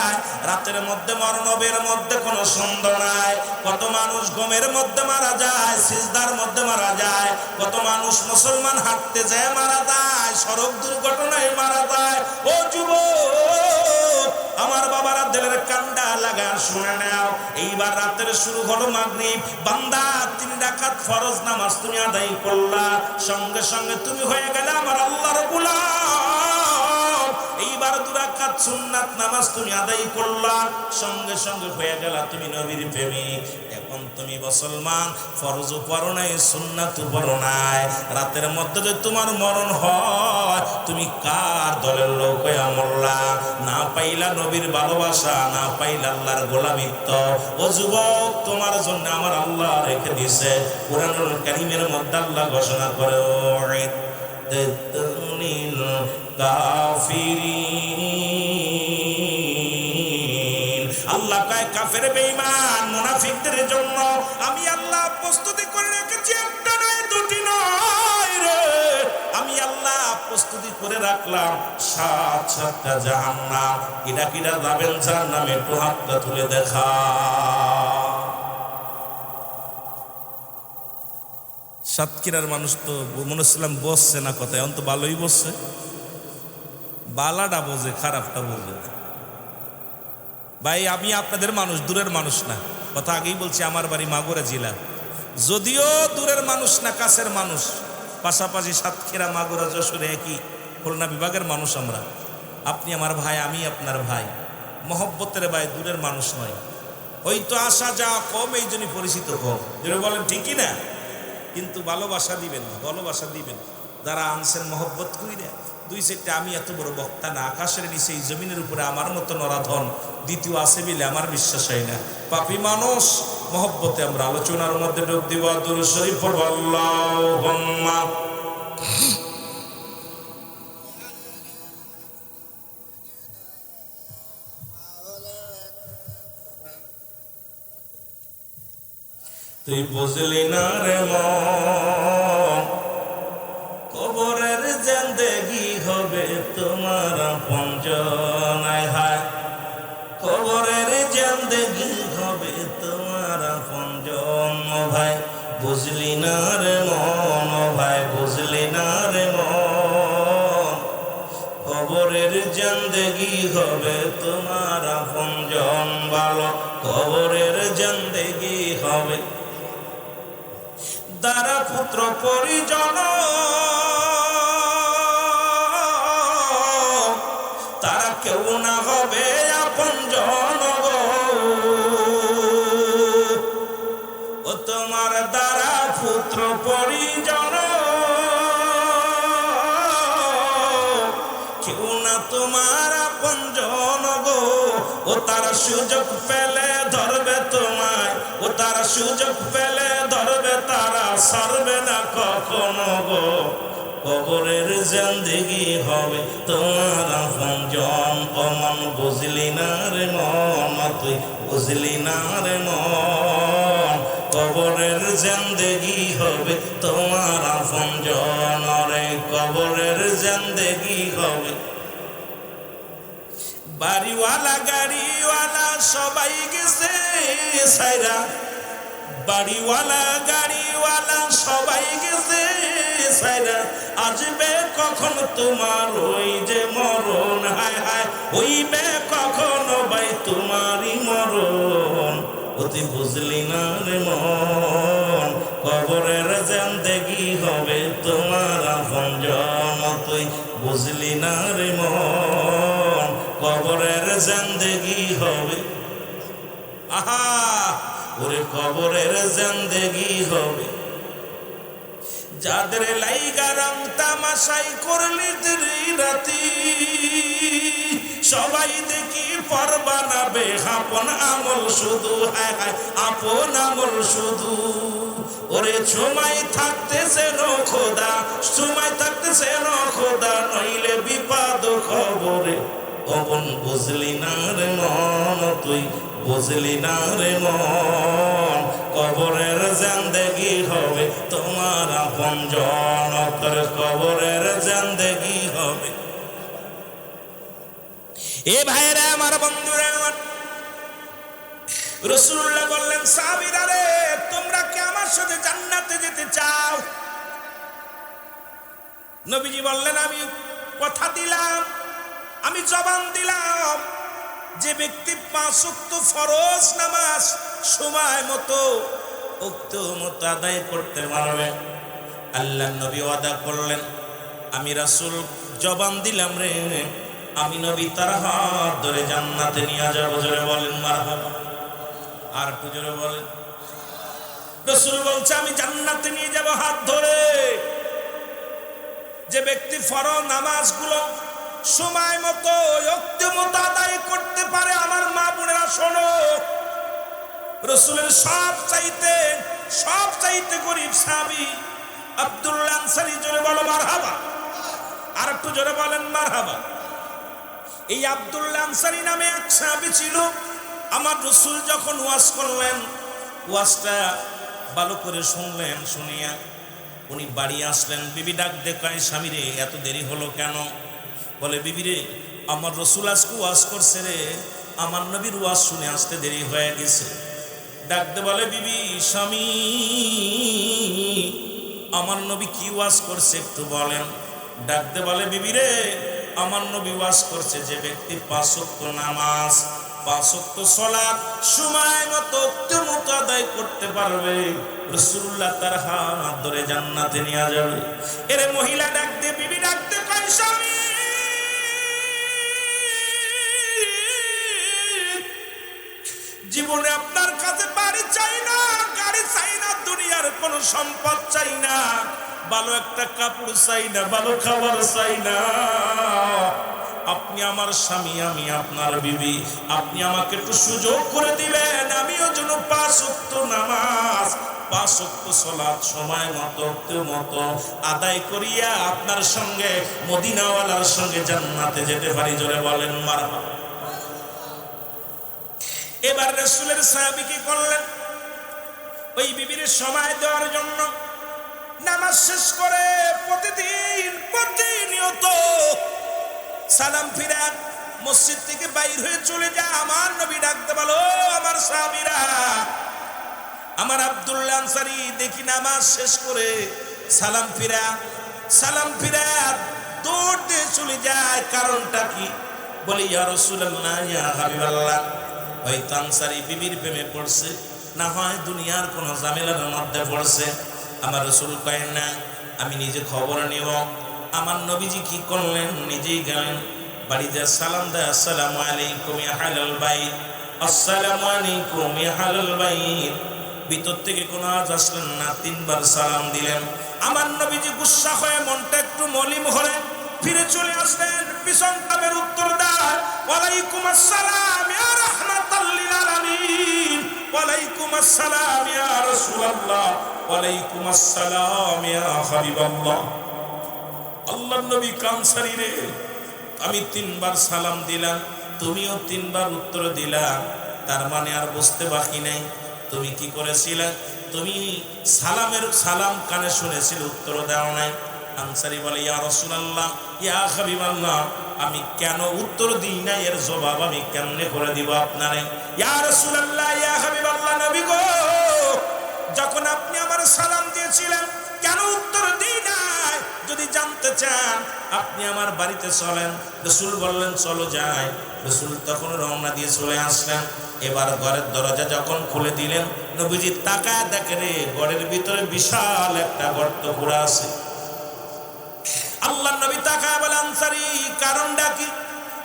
রাতের মধ্যে মরণ হবে, এর মধ্যে কোনো সন্দেহ নাই। কত মানুষ ঘুমের মধ্যে মারা যায়, সিজদার মধ্যে মারা যায়, কত মানুষ মুসলমান হাঁটতে যায় মারা যায়, সড়ক দুর্ঘটনায় মারা যায়। ও যুবক, আমার বাবারা দিলের কান্ডা লাগা শুনে নাও। এইবার রাতের শুরু হলো মাগরিব, বান্দা 3 রাকাত ফরজ নামাজ তুমি আদায় করলা, সঙ্গে সঙ্গে তুমি হয়ে গেলে আমার আল্লাহর গোলাম। এইবার 2 রাকাত সুন্নাত নামাজ তুমি আদায় করলা, সঙ্গে সঙ্গে হয়ে গেলা তুমি নবীর প্রেমিক। এখন তুমি মুসলমান, ফরজও পড়ো নাই, সুন্নাতও পড়ো নাই। রাতের মধ্যে যদি তোমার মরণ হয়, তুমি কার দলের লোক হয়ে মরলা? না পাইলা নবীর ভালোবাসা, না পাইলা আল্লাহর গোলামিত্ব। ও যুবক, তোমার জন্য আমার আল্লাহ রেখে দিয়েছে কুরআনুল কারীমের মধ্যে আল্লাহ ঘোষণা করে, উইদ্দাতুল কাফিরিন। আল্লাহ কয় কাফের বেঈমান মুনাফিকদের জন্য আমি আল্লাহ প্রস্তুতি করে রেখেছি, একটা নয়, 2টি নয় রে। আমি আল্লাহ প্রস্তুতি করে রাখলাম 7টা জাহান্নাম। কিরা কিরা যাবেন জাহান্নামে, একটু হাতটা তুলে দেখা। সাতক্ষীরার মানুষ তো মনে হচ্ছিলাম বসছে না কথায়, এখন তো ভালোই বসছে। বালাটা বোঝে, খারাপটা বোঝে। ভাই আমি আপনাদের মানুষ, দূরের মানুষ না, কথা আগেই বলছি। আমার বাড়ি মাগুরা জেলা, যদিও দূরের মানুষ না, কাছের মানুষ। পাশাপাশি সাতক্ষীরা, মাগুরা, যশোর একই, খুলনা বিভাগের মানুষ আমরা। আপনি আমার ভাই, আমি আপনার ভাই, মহব্বতের ভাই, দূরের মানুষ নয়। হয়তো আসা যাওয়া কম, এই জন্যই পরিচিত কম, যেটা বলেন ঠিকই না। কিন্তু ভালোবাসা দিবেন, ভালোবাসা দিবেন। যারা আনছেন মহব্বত কইরা 2-4টা, আমি এত বড় বক্তা না, আকাশের নিচে এই জমিনের উপরে আমার মতো নরাধন দ্বিতীয় আছে বলে আমার বিশ্বাস হয় না। পাপী মানুষ, মহব্বতে আমরা আলোচনার মধ্যে ঢোক দিব। দুরূদ শরীফ পড়ব, আল্লাহুম্মা তুই বুঝলি না রে মন, কবরের জিন্দেগি হবে তোমার আপনজন। হায়, কবরের জিন্দেগি হবে তোমার আপনজন। ভাই বুঝলি না রে মন, ভাই বুঝলি না রে মন, কবরের জিন্দেগি হবে তোমার আপনজন। ভালো, কবরের জিন্দেগি হবে দ্বারা পুত্র পরিজন, তারা কেউ না হবে আপনজন। ও তোমার দ্বারা পুত্র পরিজন, কেউ না তোমার আপনজন গো। ও তারা সুযোগ পেলে ধরবে তোমায়, ও তারা সুযোগ পেলে ধরবে, তারা ছাড়বে না কখনো গো। কবরের জিন্দেগি হবে তোমার আপনজন। অমন বুঝলি না রে মন, তুই বুঝলি না রে মন, কবরের জিন্দেগি হবে তোমার আপনজন। রে কবরের জিন্দেগি হবে। বাড়িওয়ালা গাড়িওয়ালা সবাই গেছে সাইরা, বাড়িওয়ালা গাড়িওয়ালা সবাই গেছে সাইরা। আসবে কখন তোমার ওই যে মরণ, হায় হায়, হইবে কখন ভাই তোমারই মরণ। অতি বুঝলি না রে মন, কবরের জিন্দেগি হবে তোমার আপনজন। তুই বুঝলি না রে মন, কবরের জিন্দেগি হবে। আহা, ওরে কবরের জিন্দেগি হবে। যাদের লাইগা রং তামাশাই করলি রাতি, সবাই দেখি পরবা নাবে আপন আমল শুধু, হায় হায় আপন আমল শুধু। ওরে সময় থাকতেছে ন খোদা, সময় থাকতেছে ন খোদা, নইলে বিপদ খবরে। অবন বুঝলি না রে মন, তুই বুঝলি না রে মন, কবরের জিন্দেগি হবে তোমার আপনজন। কবরের জিন্দেগি হবে। এ ভাইরা আমার, বন্ধুরা আমার, রাসূলুল্লাহ বললেন সাহাবীরা রে, তোমরা কি আমার সাথে জান্নাতে যেতে চাও? নবীজি বললেন আমি কথা দিলাম, আমি জবান দিলাম, যে ব্যক্তি 5 ওয়াক্ত ফরজ নামাজ সময় মতো ওক্ত মতো আদায় করতে পারবে, আল্লাহ নবী ওয়াদা করলেন, আমি রাসূল জবান দিলাম রে, আমি নবী তার হাত ধরে জান্নাতে নিয়ে যাব। জোরে বলেন মারহাবা। আর একটু জোরে বলেন। রাসূল বলছে আমি জান্নাতে নিয়ে যাব হাত ধরে। যে ব্যক্তি ফরজ নামাজগুলো সময় মতো ওক্ত মতো আদায় করতে পারে, আমার মা বোনেরা শোনো, রাসূলের সবচাইতে গরীব সাহাবী আব্দুল্লাহ আনসারী। জোরে বলো মারহাবা। আর একটু জোরে বলেন মারহাবা। এই আব্দুল্লাহ আনসারী নামে এক সাহাবী ছিল। আমার রাসূল যখন ওয়াজ করলেন, ওয়াজটা ভালো করে শুনলেন, শুনিয়া উনি বাড়ি আসলেন। বিবি ডাক দেখায়, স্বামী রে এত দেরি হলো কেন? বলে বিবি রে, আমার রাসূল আজকে ওয়াজ করছে রে, আমার নবীর ওয়াজ শুনে আসতে দেরি হয়ে গেছে। ডাকতে বলে বিবি, স্বামী আমার নবী কি ওয়াজ করছে একটু বলেন। ডাকতে বলে বিবি রে, আমার নবী ওয়াজ করছে যে ব্যক্তি 5 ওয়াক্ত নামাজ 5 ওয়াক্ত সালাত সময় মতো আদায় করতে পারবে, রাসূলুল্লাহ তার হাত ধরে জান্নাতে নিয়ে যাবে। এরে মহিলা ডাকতে, বিবি ডাকতে কয় স্বামী জীবনে আপনার কাছে বাড়ি চাই না, গাড়ি চাই না, দুনিয়ার কোনো সম্পদ চাই না, ভালো একটা কাপড় চাই না, ভালো খাবার চাই না। আপনি আমার স্বামী, আমি আপনার বিবি, আপনি আমাকে একটু সুযোগ করে দিবেন, আমিও যেন 5 ওয়াক্ত নামাজ 5 ওয়াক্ত সালাত সময় মতো আদায় করিয়া আপনার সঙ্গে মদিনাওয়ালার সঙ্গে জান্নাতে যেতে পারি। জোরে বলেন মারহাবা। এবার রাসূলের সাহাবী কি করলেন? ওই বিবির সময় দেওয়ার জন্য নামাজ শেষ করে প্রতিনিয়ত সালাম ফিরা মসজিদ থেকে বাইর হয়ে চলে যায়। আমার নবী ডাকতে বলো, আমার সাহাবীরা, আমার আব্দুল্লাহ আনসারী দেখি নামাজ শেষ করে সালাম ফিরা দৌড় দিয়ে চলে যায়। কারণটা কি? বলি ইয়া রাসূলুল্লাহ, ইয়া হাবিবাল্লাহ, হয়তো আনসারী বিবির প্রেমে পড়ছে, না হয় দুনিয়ার কোনো ঝামেলার মধ্যে পড়ছে। আমার রাসূল কয়েন না, আমি নিজে খবর নেব। আমার নবীজি কি করলেন? নিজেই গেলেন, বাড়িতে সালাম দেয়, আসসালামু আলাইকুম ইয়া আহলাল বাইত, আসসালামু আলাইকুম ইয়া আহলাল বাইত। ভিতর থেকে কোনো আওয়াজ আসলেন না, 3 বার সালাম দিলেন। আমার নবীজি গুসা হয়ে মনটা একটু মলিন হলে ফিরে চলে আসলেন, পিছন তাবের উত্তর দেয়, ওয়ালাইকুম আসসালাম ইয়া রাহমাতাল লিল আলামিন, ওয়ালাইকুম আসসালাম ইয়া রাসূলুল্লাহ, ওয়ালাইকুম আসসালাম ইয়া হাবিবাল্লাহ। আল্লাহর নবী কানসারী রে, আমি 3 বার সালাম দিলাম, তুমিও 3 বার উত্তর দিলা, তার মানে আর বুঝতে বাকি নাই তুমি কি করেছিলে। তুমি সালাম কানে শুনেছিলে, উত্তর দাও নাই। আনসারী বলে, ইয়া রাসূলুল্লাহ, ইয়া হাবিবাল্লাহ, আমি কেন উত্তর দিই না, এর জবাব আমি কেমনে করে দিব আপনারে? ইয়া রাসূলুল্লাহ, ইয়া হাবিবাল্লাহ, নবী গো, যখন আপনি আমার সালাম দিয়েছিলেন কেন উত্তর দিই নাই? যদি জানতে চান আপনি আমার বাড়িতে চলেন। রাসূল বললেন চলো যাই। রাসূল তখন রওনা দিয়ে চলে আসলেন। এবার ঘরের দরজা যখন খুলে দিলেন, নবীজি তাকায় দেখে রে, ঘরের ভিতরে বিশাল একটা গর্ত খোঁড়া আছে। আল্লাহর নবী তাকায় বলে, আনসারী কারণটা কি?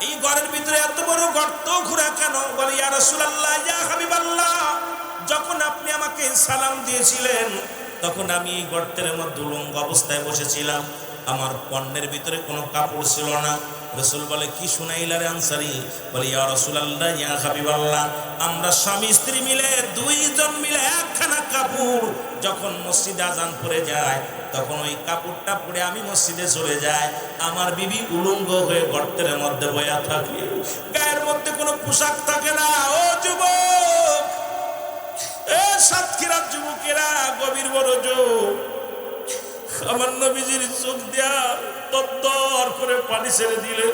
এই ঘরের ভিতরে এত বড় গর্ত খোঁড়া কেন? বলে, ইয়া রাসূলুল্লাহ, ইয়া হাবিবাল্লাহ, যখন আপনি আমাকে সালাম দিয়েছিলেন তখন আমি এই গর্তের মধ্যে উলঙ্গ অবস্থায় বসেছিলাম, আমার পণ্যের ভিতরে কোনো কাপড় ছিল না। রাসূল বলে, কি শুনাইলা রে আনসারী? বলে, ইয়া রাসূলুল্লাহ, ইয়া হাবিবাল্লাহ, আমরা স্বামী স্ত্রী মিলে 2 জন মিলে একখানা কাপড় যখন মসজিদে আজান পড়ে যায় তখন ওই কাপড়টা পরে আমি মসজিদে চলে যাই, আমার বিবি উলঙ্গ হয়ে গর্তের মধ্যে বয়া থাকে, গায়ের মধ্যে কোনো পোশাক থাকে না। ও যুবক, এ সাতক্ষীরার যুবকেরা, গভীর বড় যুবক, আমার নবীজির চোখ দিয়া তত্তর করে পানি ছেড়ে দিলে।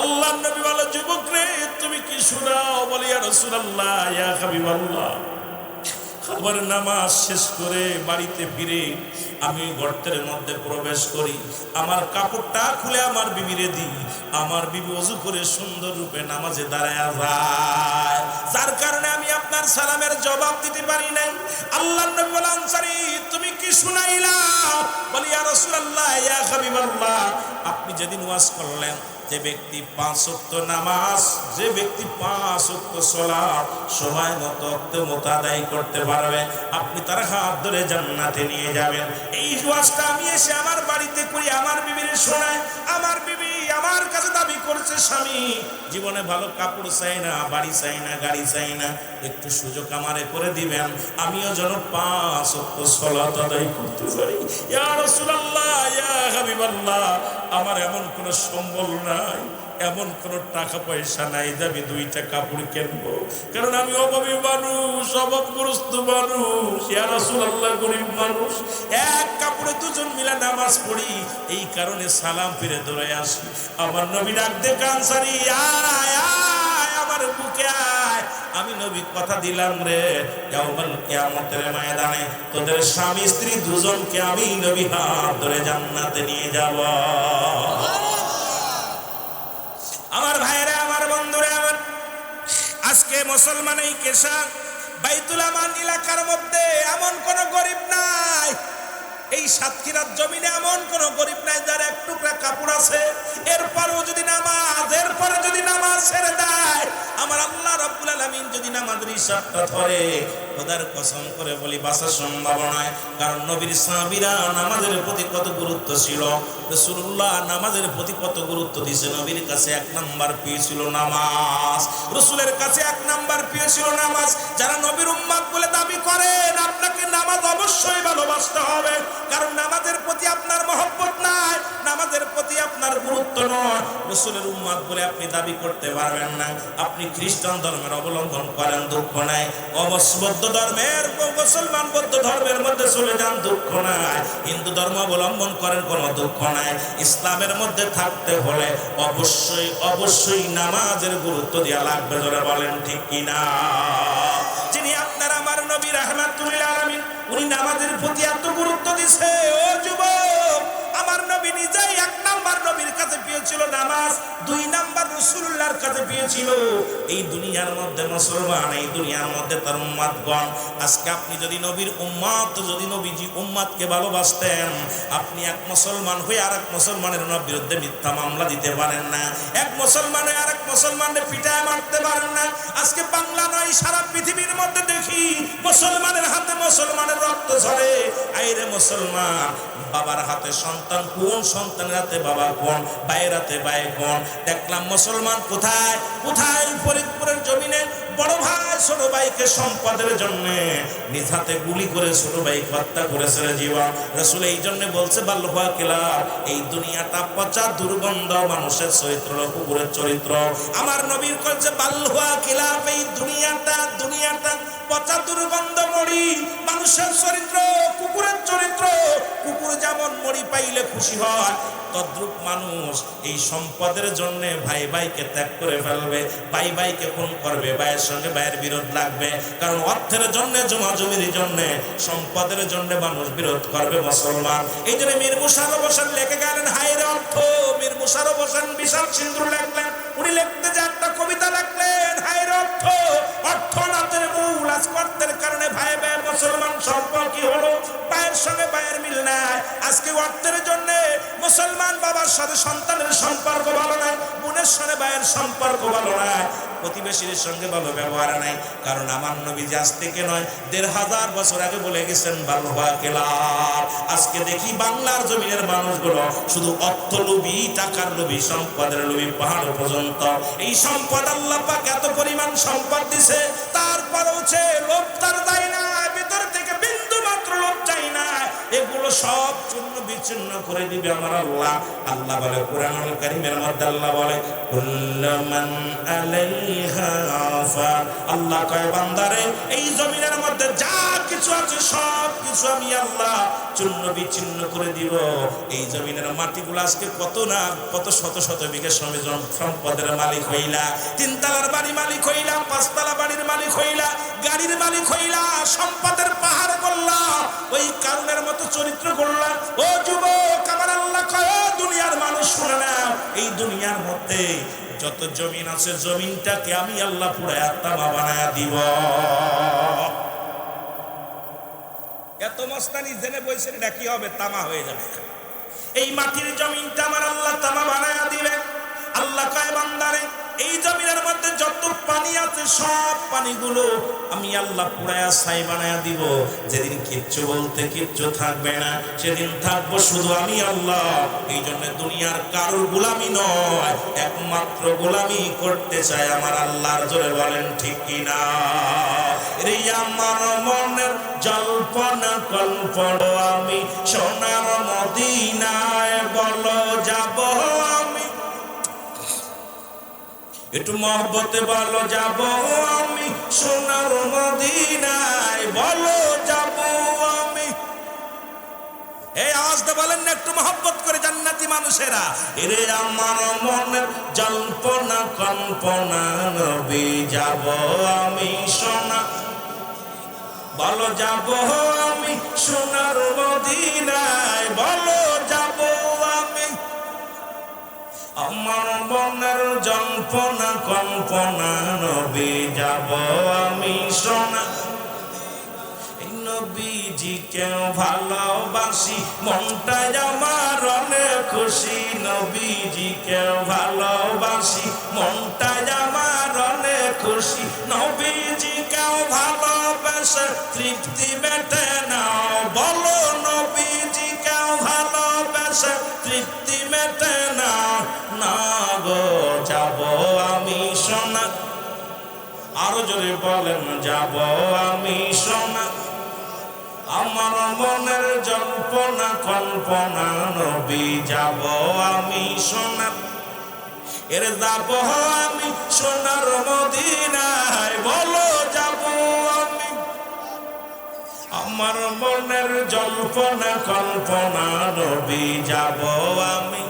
আল্লাহর নবী বলে, যুবক রে তুমি কি শোনাও? বলি, ইয়া রাসূলুল্লাহ, ইয়া হাবিবাল্লাহ, আবার নামাজ শেষ করে বাড়িতে ফিরে আমি গর্তের মধ্যে প্রবেশ করি, আমার কাপড়টা খুলে আমার বিবিরে দিই, আমার বিবি ওযু করে সুন্দর রূপে নামাজে দাঁড়ায় যায়, যার কারণে আমি আপনার সালামের জবাব দিতে পারি নাই। আল্লাহর নবী বলেন, আনসারী তুমি কি শুনাইলা? বলি, ইয়া রাসূলুল্লাহ, ইয়া হাবিবাল্লাহ, আপনি যেদিন ওয়াজ করলেন যে ব্যক্তি 5 ওয়াক্ত নামাজ, যে ব্যক্তি 5 ওয়াক্ত সালাত সময় মতো আদায় করতে পারবে, আপনি তার হাত ধরে জান্নাতে নিয়ে যাবেন। এই ওয়াজটা আমি এসে আমার বাড়িতে করি, আমার বিবির শোনায়। আমার বিবি আমার কাছে দাবি করছে, স্বামী জীবনে ভালো কাপড় চাই না, বাড়ি চাই না, গাড়ি চাই না, একটু সুযোগ আমারে করে দিবেন, আমিও যেন 5 ওয়াক্ত সালাত আদায় করতে পারি। ইয়া রাসূলুল্লাহ, ইয়া হাবিবাল্লাহ, আমার এমন কোনো সম্বল নাই, এমন কোন টাকা পয়সা নাই যে আমি 2টা কাপড় কিনবো, কারণ আমি অভাবী মানুষ, অভাবগ্রস্ত মানুষ। ইয়া রাসূলুল্লাহ, গরীব মানুষ, এক কাপড়ে দুজন মিলে নামাজ পড়ি, এই কারণে সালাম ফিরে ধরে আসি। আমার নবী ডাক দেখে, আনসারী আয় আয় আমার বুকে আয়, আমি নবী কথা দিলাম রে, ইয়াউমুল কিয়ামতের ময়দানে তোদের স্বামী স্ত্রী দুজনকে আমি নবী হাত ধরে জান্নাতে নিয়ে যাব। আমার ভাইরা, আমার বন্ধুরা, আমার আজকে মুসলমান এই কেশা বাইতুল আমান এলাকার মধ্যে এমন কোন গরিব নাই, এই সাতক্ষীরার জমিনে এমন কোন গরিব নাই যার এক টুকরা কাপড় আছে, এরপরও যদি নামাজ ছেড়ে দেয়, আমার আল্লাহ রাব্বুল আলামিন যদি নামাজের হিসাবটা ধরে, খোদার কসম করে বলি বাঁচা সম্ভব নয়। কারণ নবীর সাহাবীরা নামাজের প্রতি কত গুরুত্ব ছিল, রাসূলুল্লাহ নামাজের প্রতি কত গুরুত্ব দিয়েছে। নবীর কাছে 1 নাম্বার প্রিয় ছিল নামাজ, রাসূলের কাছে 1 নাম্বার প্রিয় ছিল নামাজ। যারা নবীর উম্মত বলে দাবি করেন, আপনাকে নামাজ অবশ্যই ভালোবাসতে হবে, কারণ নামাজের প্রতি আপনার মহব্বত নাই, নামাজের প্রতি আপনার গুরুত্ব নয়, রাসূলের উম্মত বলে আপনি দাবি করতে পারবেন না। আপনি খ্রিস্টান ধর্মের অবলম্বন করেন, দুঃখ নাই। বৌদ্ধ ধর্মের, মুসলমান বৌদ্ধ ধর্মের মধ্যে চলে যান, দুঃখ নাই। হিন্দু ধর্ম অবলম্বন করেন, কোনো দুঃখ নাই। ইসলামের মধ্যে থাকতে হলে অবশ্যই নামাজের গুরুত্ব দেওয়া লাগবে। ধরে বলেন ঠিক কিনা? যিনি আপনার আমার নবী রাহমাতুল আলামিন, উনি নামাজের প্রতি এত গুরুত্ব দিছে। ও যুবক, আমার নবী নিজেই 1 নাম্বার নবীর কাছে পেয়েছিল নামাজ, 2 নাম্বার রাসূলুল্লাহর কাছে পেয়েছিল। এই দুনিয়ার মধ্যে মুসলমান, এই দুনিয়ার মধ্যে তার উম্মতগণ, আজকে আপনি যদি নবীর উম্মত, যদি নবীজি উম্মতকে ভালোবাসতেন, আপনি এক মুসলমান হয়ে আরেক মুসলমানের বিরুদ্ধে মিথ্যা মামলা দিতে পারেন না, এক মুসলমান হয়ে আরেক মুসলমানকে পিটায় মারতে পারেন না। আজকে বাংলা নয়, সারা পৃথিবীর মধ্যে দেখি মুসলমানের হাতে মুসলমানের রক্ত ঝরে। আইরে মুসলমান, বাবার হাতে সন্তান কোন, সন্তানের হাতে বাবা কোন, ভাইয়ের হাতে ভাই কোন? দেখলাম মুসলমান কোথায় কোথায় ফরিদপুরের জমিনে বড় ভাই ছোট ভাইকে সম্পদের জন্য নিজ হাতে গুলি করে ছোট ভাই হত্যা করেছে জীবন। রাসূল এই জন্য বলছে, বাল্যহুয়া কিলাব, এই দুনিয়াটা পচা দুর্গন্ধ, মানুষের চরিত্র কুকুরের চরিত্র। আমার নবীর কাছে বাল্যহুয়া কিলাব, এই দুনিয়াটা পচা দুর্গন্ধ মরি, মানুষের চরিত্র কুকুরের চরিত্র। কুকুর যেমন মরি পাইলে খুশি হয়, তদ্রূপ মানুষ এই সম্পদের জন্য ভাই ভাইকে ত্যাগ করে ফেলবে, ভাই ভাইকে খুন করবে, ভাইয়ের সঙ্গে ভাইয়ের বিরোধ লাগবে। কারণ অর্থের জন্য, জমা জমির জন্য, সম্পদের জন্য মানুষ বিরোধ করবে মুসলমান। এই জন্য মীর মুশাররফ হোসেন লিখে গেলেন, হায়রে অর্থ। মীর মুশাররফ হোসেন বিশাল সিন্ধু লিখলেন, উনি লিখতে যে একটা কবিতা লিখলেন, হায়রে অর্থ, অর্থ নাতের মূল। আজ অর্থের কারণে ভাই ভাই মুসলমান সম্পর্ক কি হলো, ভাইয়ের সঙ্গে ভাইয়ের মিল নাই। আজকে অর্থের জন্য মুসলমান বাবার সাথে সন্তানের সম্পর্ক ভালো নাই, বোনের সঙ্গে ভাইয়ের সম্পর্ক ভালো নাই, প্রতিবেশীর সঙ্গে ভালো ব্যবহার নাই। কারণ আমার নবীজি আজ থেকে নয় 1500 বছর আগে বলে গেছেন, বাল্যহুয়া কিলাব। আজকে দেখি বাংলার জমিনের মানুষগুলো শুধু অর্থ লোভী, টাকার লোভী, সম্পদের লোভী, পাহাড় পর্যন্ত। এই সম্পদ আল্লাহ পাক এত পরিমাণ সম্পদ দিছে, তারপরেও লোভ তার দেয় না, ভিতর থেকে বিন্দু মাত্র লোভ চাই না। এগুলো সব চূর্ণ বিচ্ছিন্ন করে দিবে আমার আল্লাহ। আল্লাহ বলে কুরআনুল কারীমের মধ্যে, আল্লাহ বলে কুল্লু মান আলাইহা ফান। আল্লাহ কয় বান্দারে এই জমিনের মধ্যে যা কিছু আছে সব কিছু আমি আল্লাহ চূর্ণ বিচ্ছিন্ন করে দিব। এই জমিনের মাটিগুলো আজকে কত না কত শত শত বিঘা সম্পদের মালিক হইলা, তিনতলার বাড়ি মালিক হইলা, পাঁচতলা বাড়ির মালিক হইলা, গাড়ির মালিক হইলা, সম্পদের পাহাড় করলা, ওই কারণের মতো চরিত্র করলা। ও যুবক আমার আল্লাহ কয় দুনিয়ার মানুষ শুনে না, এই দুনিয়ার মধ্যে যত জমিন আছে জমিনটাকে আমি আল্লাহ পুরায়া তামা বানায়া দিব। এত মস্তানি জেনে বলছেন এটা কি হবে? তামা হয়ে যাবে। এই মাটির জমিনটা আমার আল্লাহ তামা বানায়া দিবে। আল্লাহ কয় বান্দারে এই জমিনের মধ্যে যত পানি আছে সব পানিগুলো আমি আল্লাহ পুরায়া ছাই বানায়া দিব। যেদিন কিচ্ছু বলতে কিচ্ছু থাকবে না, সেদিন থাকবো শুধু আমি আল্লাহ। এই জন্য দুনিয়ার কারোর গোলামি নয়, একমাত্র গোলামি করতে চাই আমার আল্লাহর। জোরে বলেন ঠিক কিনা? রে আমার মনের জল্পনা কল্পনা আমি সোনার মদিনায় বলো যাব আমি, একটু মহব্বতে বলো যাব আমি সোনার মদিনায় বলো যাব আমি। এই আওয়াজটা বলেন না একটু মহব্বত করে জান্নাতি মানুষেরা। এরে আমার মনের জল্পনা কল্পনা নবী যাব আমি সোনা বলো যাব আমি সোনার মদিনায় বলো যাব আমি। আমার মনের জল্পনা কল্পনা নবী যাব আমি সোনা। এই নবীজিকে ভালোবাসি মনটাই আমার অনেক খুশি, নবীজিকে ভালোবাসি মনটাই আমার অনেক খুশি। নবীজিকে ভালোবাসে তৃপ্তি মেটে না বলো, নবীজিকে ভালোবাসে তৃপ্তি মেটে না। না গো যাব আমি সোনা, আরো জোরে বলেন যাব আমি সোনা। আমার মনের জল্পনা কল্পনা নবী যাব আমি সোনা। এর যাব আমি সোনার মদিনায় বলো যাব আমি। আমার মনের জল্পনা কল্পনা নবী যাব আমি।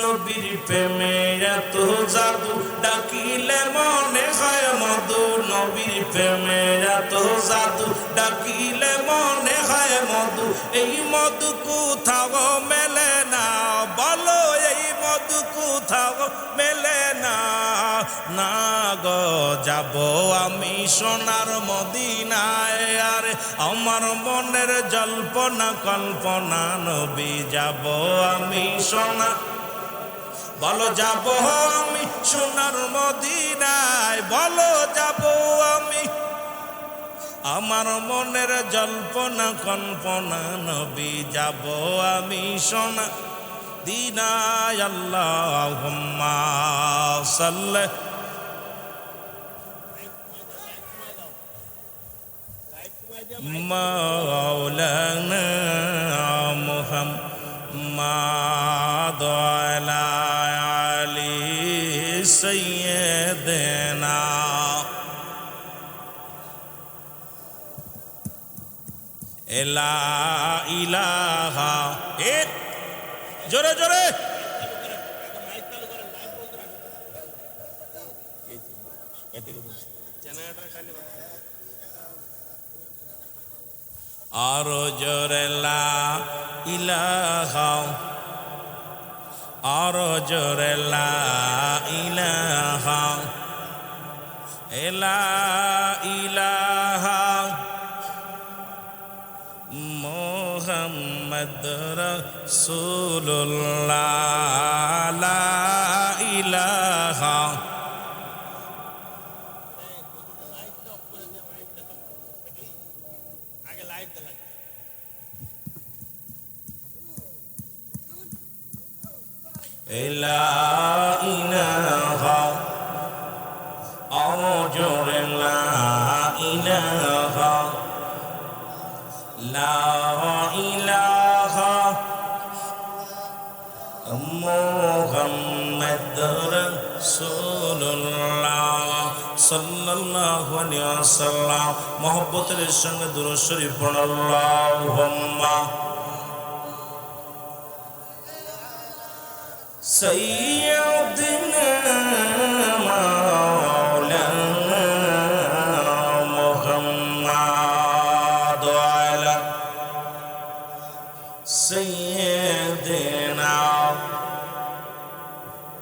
নবীর প্রেমে এত জাদু ডাকিলে মনে হয় মধু, নবীর প্রেমে এত জাদু ডাকিলে মনে হয় মধু। এই মধু কোথাও মেলে না বলো, এই মধু কোথাও মেলে না। না গো যাব আমি সোনার মদিনায়, আর আমার মনের জল্পনা কল্পনা নবী যাব আমি সোনা বলো যাব আমি সোনার মদিনায় বলো যাব আমি। আমার মনের জল্পনা কল্পনা নবী যাব আমি সোনা দিনায়। আল্লাহুম্মা সাল্লি মাওলানা মুহাম্মাদ আলা আলি সাইয়্যিদিনা। লা ইলাহা জোরে জোরে আরো জোরে লা ইলাহা, আরো জোরে লা ইলাহা, লা ইলাহা মুহাম্মদ রাসূলুল্লাহ। লা ইলাহা লা ইলাহা আরজুর লা ইলাহা লা মুহাম্মদ রাসূলুল্লাহ সাল্লাল্লাহু আলাইহি ওয়াসাল্লাম। মহব্বতের সঙ্গে দুরূদ শরীফ পড়ুন। আল্লাহুম্মা সাইয়্যিদিনা